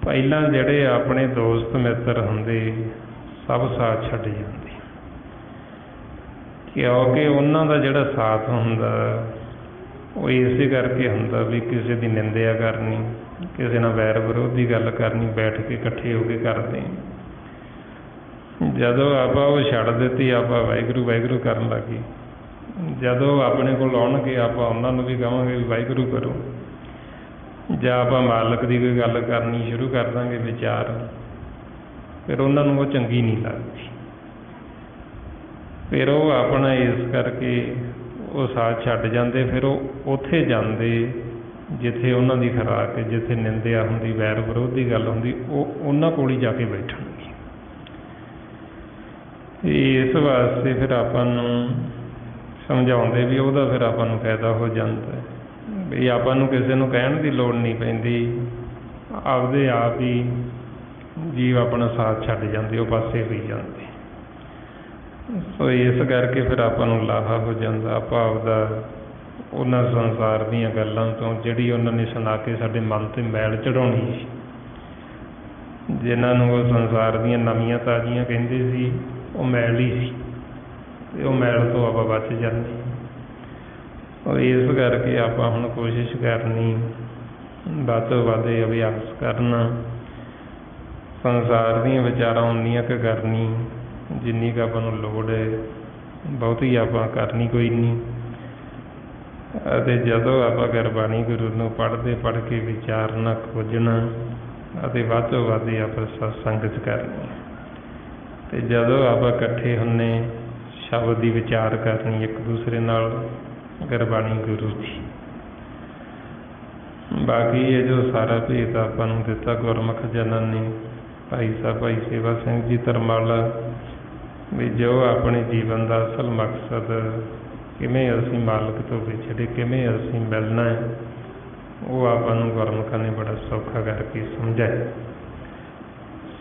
ਪਹਿਲਾਂ ਜਿਹੜੇ ਆਪਣੇ ਦੋਸਤ ਮਿੱਤਰ ਹੁੰਦੇ, ਸਭ ਸਾਥ ਛੱਡ ਜਾਂਦੇ, ਕਿਉਂਕਿ ਉਹਨਾਂ ਦਾ ਜਿਹੜਾ ਸਾਥ ਹੁੰਦਾ ਉਹ ਇਸੇ ਕਰਕੇ ਹੁੰਦਾ ਵੀ ਕਿਸੇ ਦੀ ਨਿੰਦਿਆ ਕਰਨੀ, ਕਿਸੇ ਨਾਲ ਵੈਰ ਵਿਰੋਧ ਦੀ ਗੱਲ ਕਰਨੀ, ਬੈਠ ਕੇ ਇਕੱਠੇ ਹੋ ਕੇ ਕਰਦੇ। ਜਦੋਂ ਆਪਾਂ ਉਹ ਛੱਡ ਦਿੱਤੀ, ਆਪਾਂ ਵਾਹਿਗੁਰੂ ਵਾਹਿਗੁਰੂ ਕਰਨ ਲੱਗੇ, ਜਦੋਂ ਆਪਣੇ ਕੋਲ ਆਉਣਗੇ ਆਪਾਂ ਉਹਨਾਂ ਨੂੰ ਵੀ ਕਹਾਂਗੇ ਵੀ ਵਾਹਿਗੁਰੂ ਕਰੋ, ਜਾਂ ਆਪਾਂ ਮਾਲਕ ਦੀ ਕੋਈ ਗੱਲ ਕਰਨੀ ਸ਼ੁਰੂ ਕਰ ਦਾਂਗੇ ਵਿਚਾਰ, ਫਿਰ ਉਹਨਾਂ ਨੂੰ ਉਹ ਚੰਗੀ ਨਹੀਂ ਲੱਗਦੀ। ਫਿਰ ਉਹ ਆਪਣਾ ਇਸ ਕਰਕੇ ਉਹ ਸਾਥ ਛੱਡ ਜਾਂਦੇ। ਫਿਰ ਉਹ ਉੱਥੇ ਜਾਂਦੇ ਜਿੱਥੇ ਉਹਨਾਂ ਦੀ ਖੁਰਾਕ, ਜਿੱਥੇ ਨਿੰਦਿਆ ਹੁੰਦੀ, ਵੈਰ ਵਿਰੋਧ ਦੀ ਗੱਲ ਹੁੰਦੀ, ਉਹ ਉਹਨਾਂ ਕੋਲ ਹੀ ਜਾ ਕੇ ਬੈਠਣਗੇ। ਇਸ ਵਾਸਤੇ ਫਿਰ ਆਪਾਂ ਨੂੰ ਸਮਝਾਉਂਦੇ ਵੀ ਉਹਦਾ ਫਿਰ ਆਪਾਂ ਨੂੰ ਫਾਇਦਾ ਹੋ ਜਾਂਦਾ ਵੀ ਆਪਾਂ ਨੂੰ ਕਿਸੇ ਨੂੰ ਕਹਿਣ ਦੀ ਲੋੜ ਨਹੀਂ ਪੈਂਦੀ, ਆਪਦੇ ਆਪ ਹੀ ਜੀਵ ਆਪਣਾ ਸਾਥ ਛੱਡ ਜਾਂਦੇ, ਉਹ ਪਾਸੇ ਹੋਈ ਜਾਂਦੇ। ਸੋ ਇਸ ਕਰਕੇ ਫਿਰ ਆਪਾਂ ਨੂੰ ਲਾਹਾ ਹੋ ਜਾਂਦਾ। ਆਪਾਂ ਆਪਦਾ ਉਹਨਾਂ ਸੰਸਾਰ ਦੀਆਂ ਗੱਲਾਂ ਤੋਂ, ਜਿਹੜੀ ਉਹਨਾਂ ਨੇ ਸੁਣਾ ਕੇ ਸਾਡੇ ਮਨ 'ਤੇ ਮੈਲ ਚੜਾਉਣੀ ਸੀ, ਜਿਨ੍ਹਾਂ ਨੂੰ ਉਹ ਸੰਸਾਰ ਦੀਆਂ ਨਵੀਆਂ ਤਾਜ਼ੀਆਂ ਕਹਿੰਦੇ ਸੀ, ਉਹ ਮੈਲ ਹੀ ਸੀ, ਅਤੇ ਉਹ ਮੈਲ ਤੋਂ ਆਪਾਂ ਬਚ ਜਾਂਦੇ। ਉਹ ਇਸ ਕਰਕੇ ਆਪਾਂ ਹੁਣ ਕੋਸ਼ਿਸ਼ ਕਰਨੀ, ਵੱਧ ਤੋਂ ਵੱਧ ਅਭਿਆਸ ਕਰਨਾ, ਸੰਸਾਰ ਦੀਆਂ ਵਿਚਾਰਾਂ ਉਨੀਆਂ ਕੁ ਕਰਨੀ ਜਿੰਨੀ ਕੁ ਆਪਾਂ ਨੂੰ ਲੋੜ ਹੈ, ਬਹੁਤੀ ਆਪਾਂ ਕਰਨੀ ਕੋਈ ਨਹੀਂ। ਅਤੇ ਜਦੋਂ ਆਪਾਂ ਗੁਰਬਾਣੀ ਗੁਰੂ ਨੂੰ ਪੜ੍ਹ ਕੇ ਵਿਚਾਰਨਾ, ਖੋਜਣਾ, ਅਤੇ ਵੱਧ ਤੋਂ ਵੱਧ ਆਪਾਂ ਸਤਸੰਗ 'ਚ ਕਰਨੀ। ਅਤੇ ਜਦੋਂ ਆਪਾਂ ਇਕੱਠੇ ਹੁੰਦੇ, ਸ਼ਬਦ ਦੀ ਵਿਚਾਰ ਕਰਨੀ ਇੱਕ ਦੂਸਰੇ ਨਾਲ, ਗੁਰਬਾਣੀ ਗੁਰੂ ਜੀ। ਬਾਕੀ ਇਹ ਜੋ ਸਾਰਾ ਭੇਤ ਆਪਾਂ ਨੂੰ ਦਿੱਤਾ ਗੁਰਮੁਖ ਜਨਾਂ ਨੇ, ਭਾਈ ਸਾਹਿਬ ਭਾਈ ਸੇਵਾ ਸਿੰਘ ਜੀ ਧਰਮਾਲਾ, ਵੀ ਜੋ ਆਪਣੇ ਜੀਵਨ ਦਾ ਅਸਲ ਮਕਸਦ, ਕਿਵੇਂ ਅਸੀਂ ਮਾਲਕ ਤੋਂ ਵਿਛੜੇ, ਕਿਵੇਂ ਅਸੀਂ ਮਿਲਣਾ ਹੈ, ਉਹ ਆਪਾਂ ਨੂੰ ਗੁਰਮੁਖਾਂ ਨੇ ਬੜਾ ਸੌਖਾ ਕਰਕੇ ਸਮਝਾਇਆ।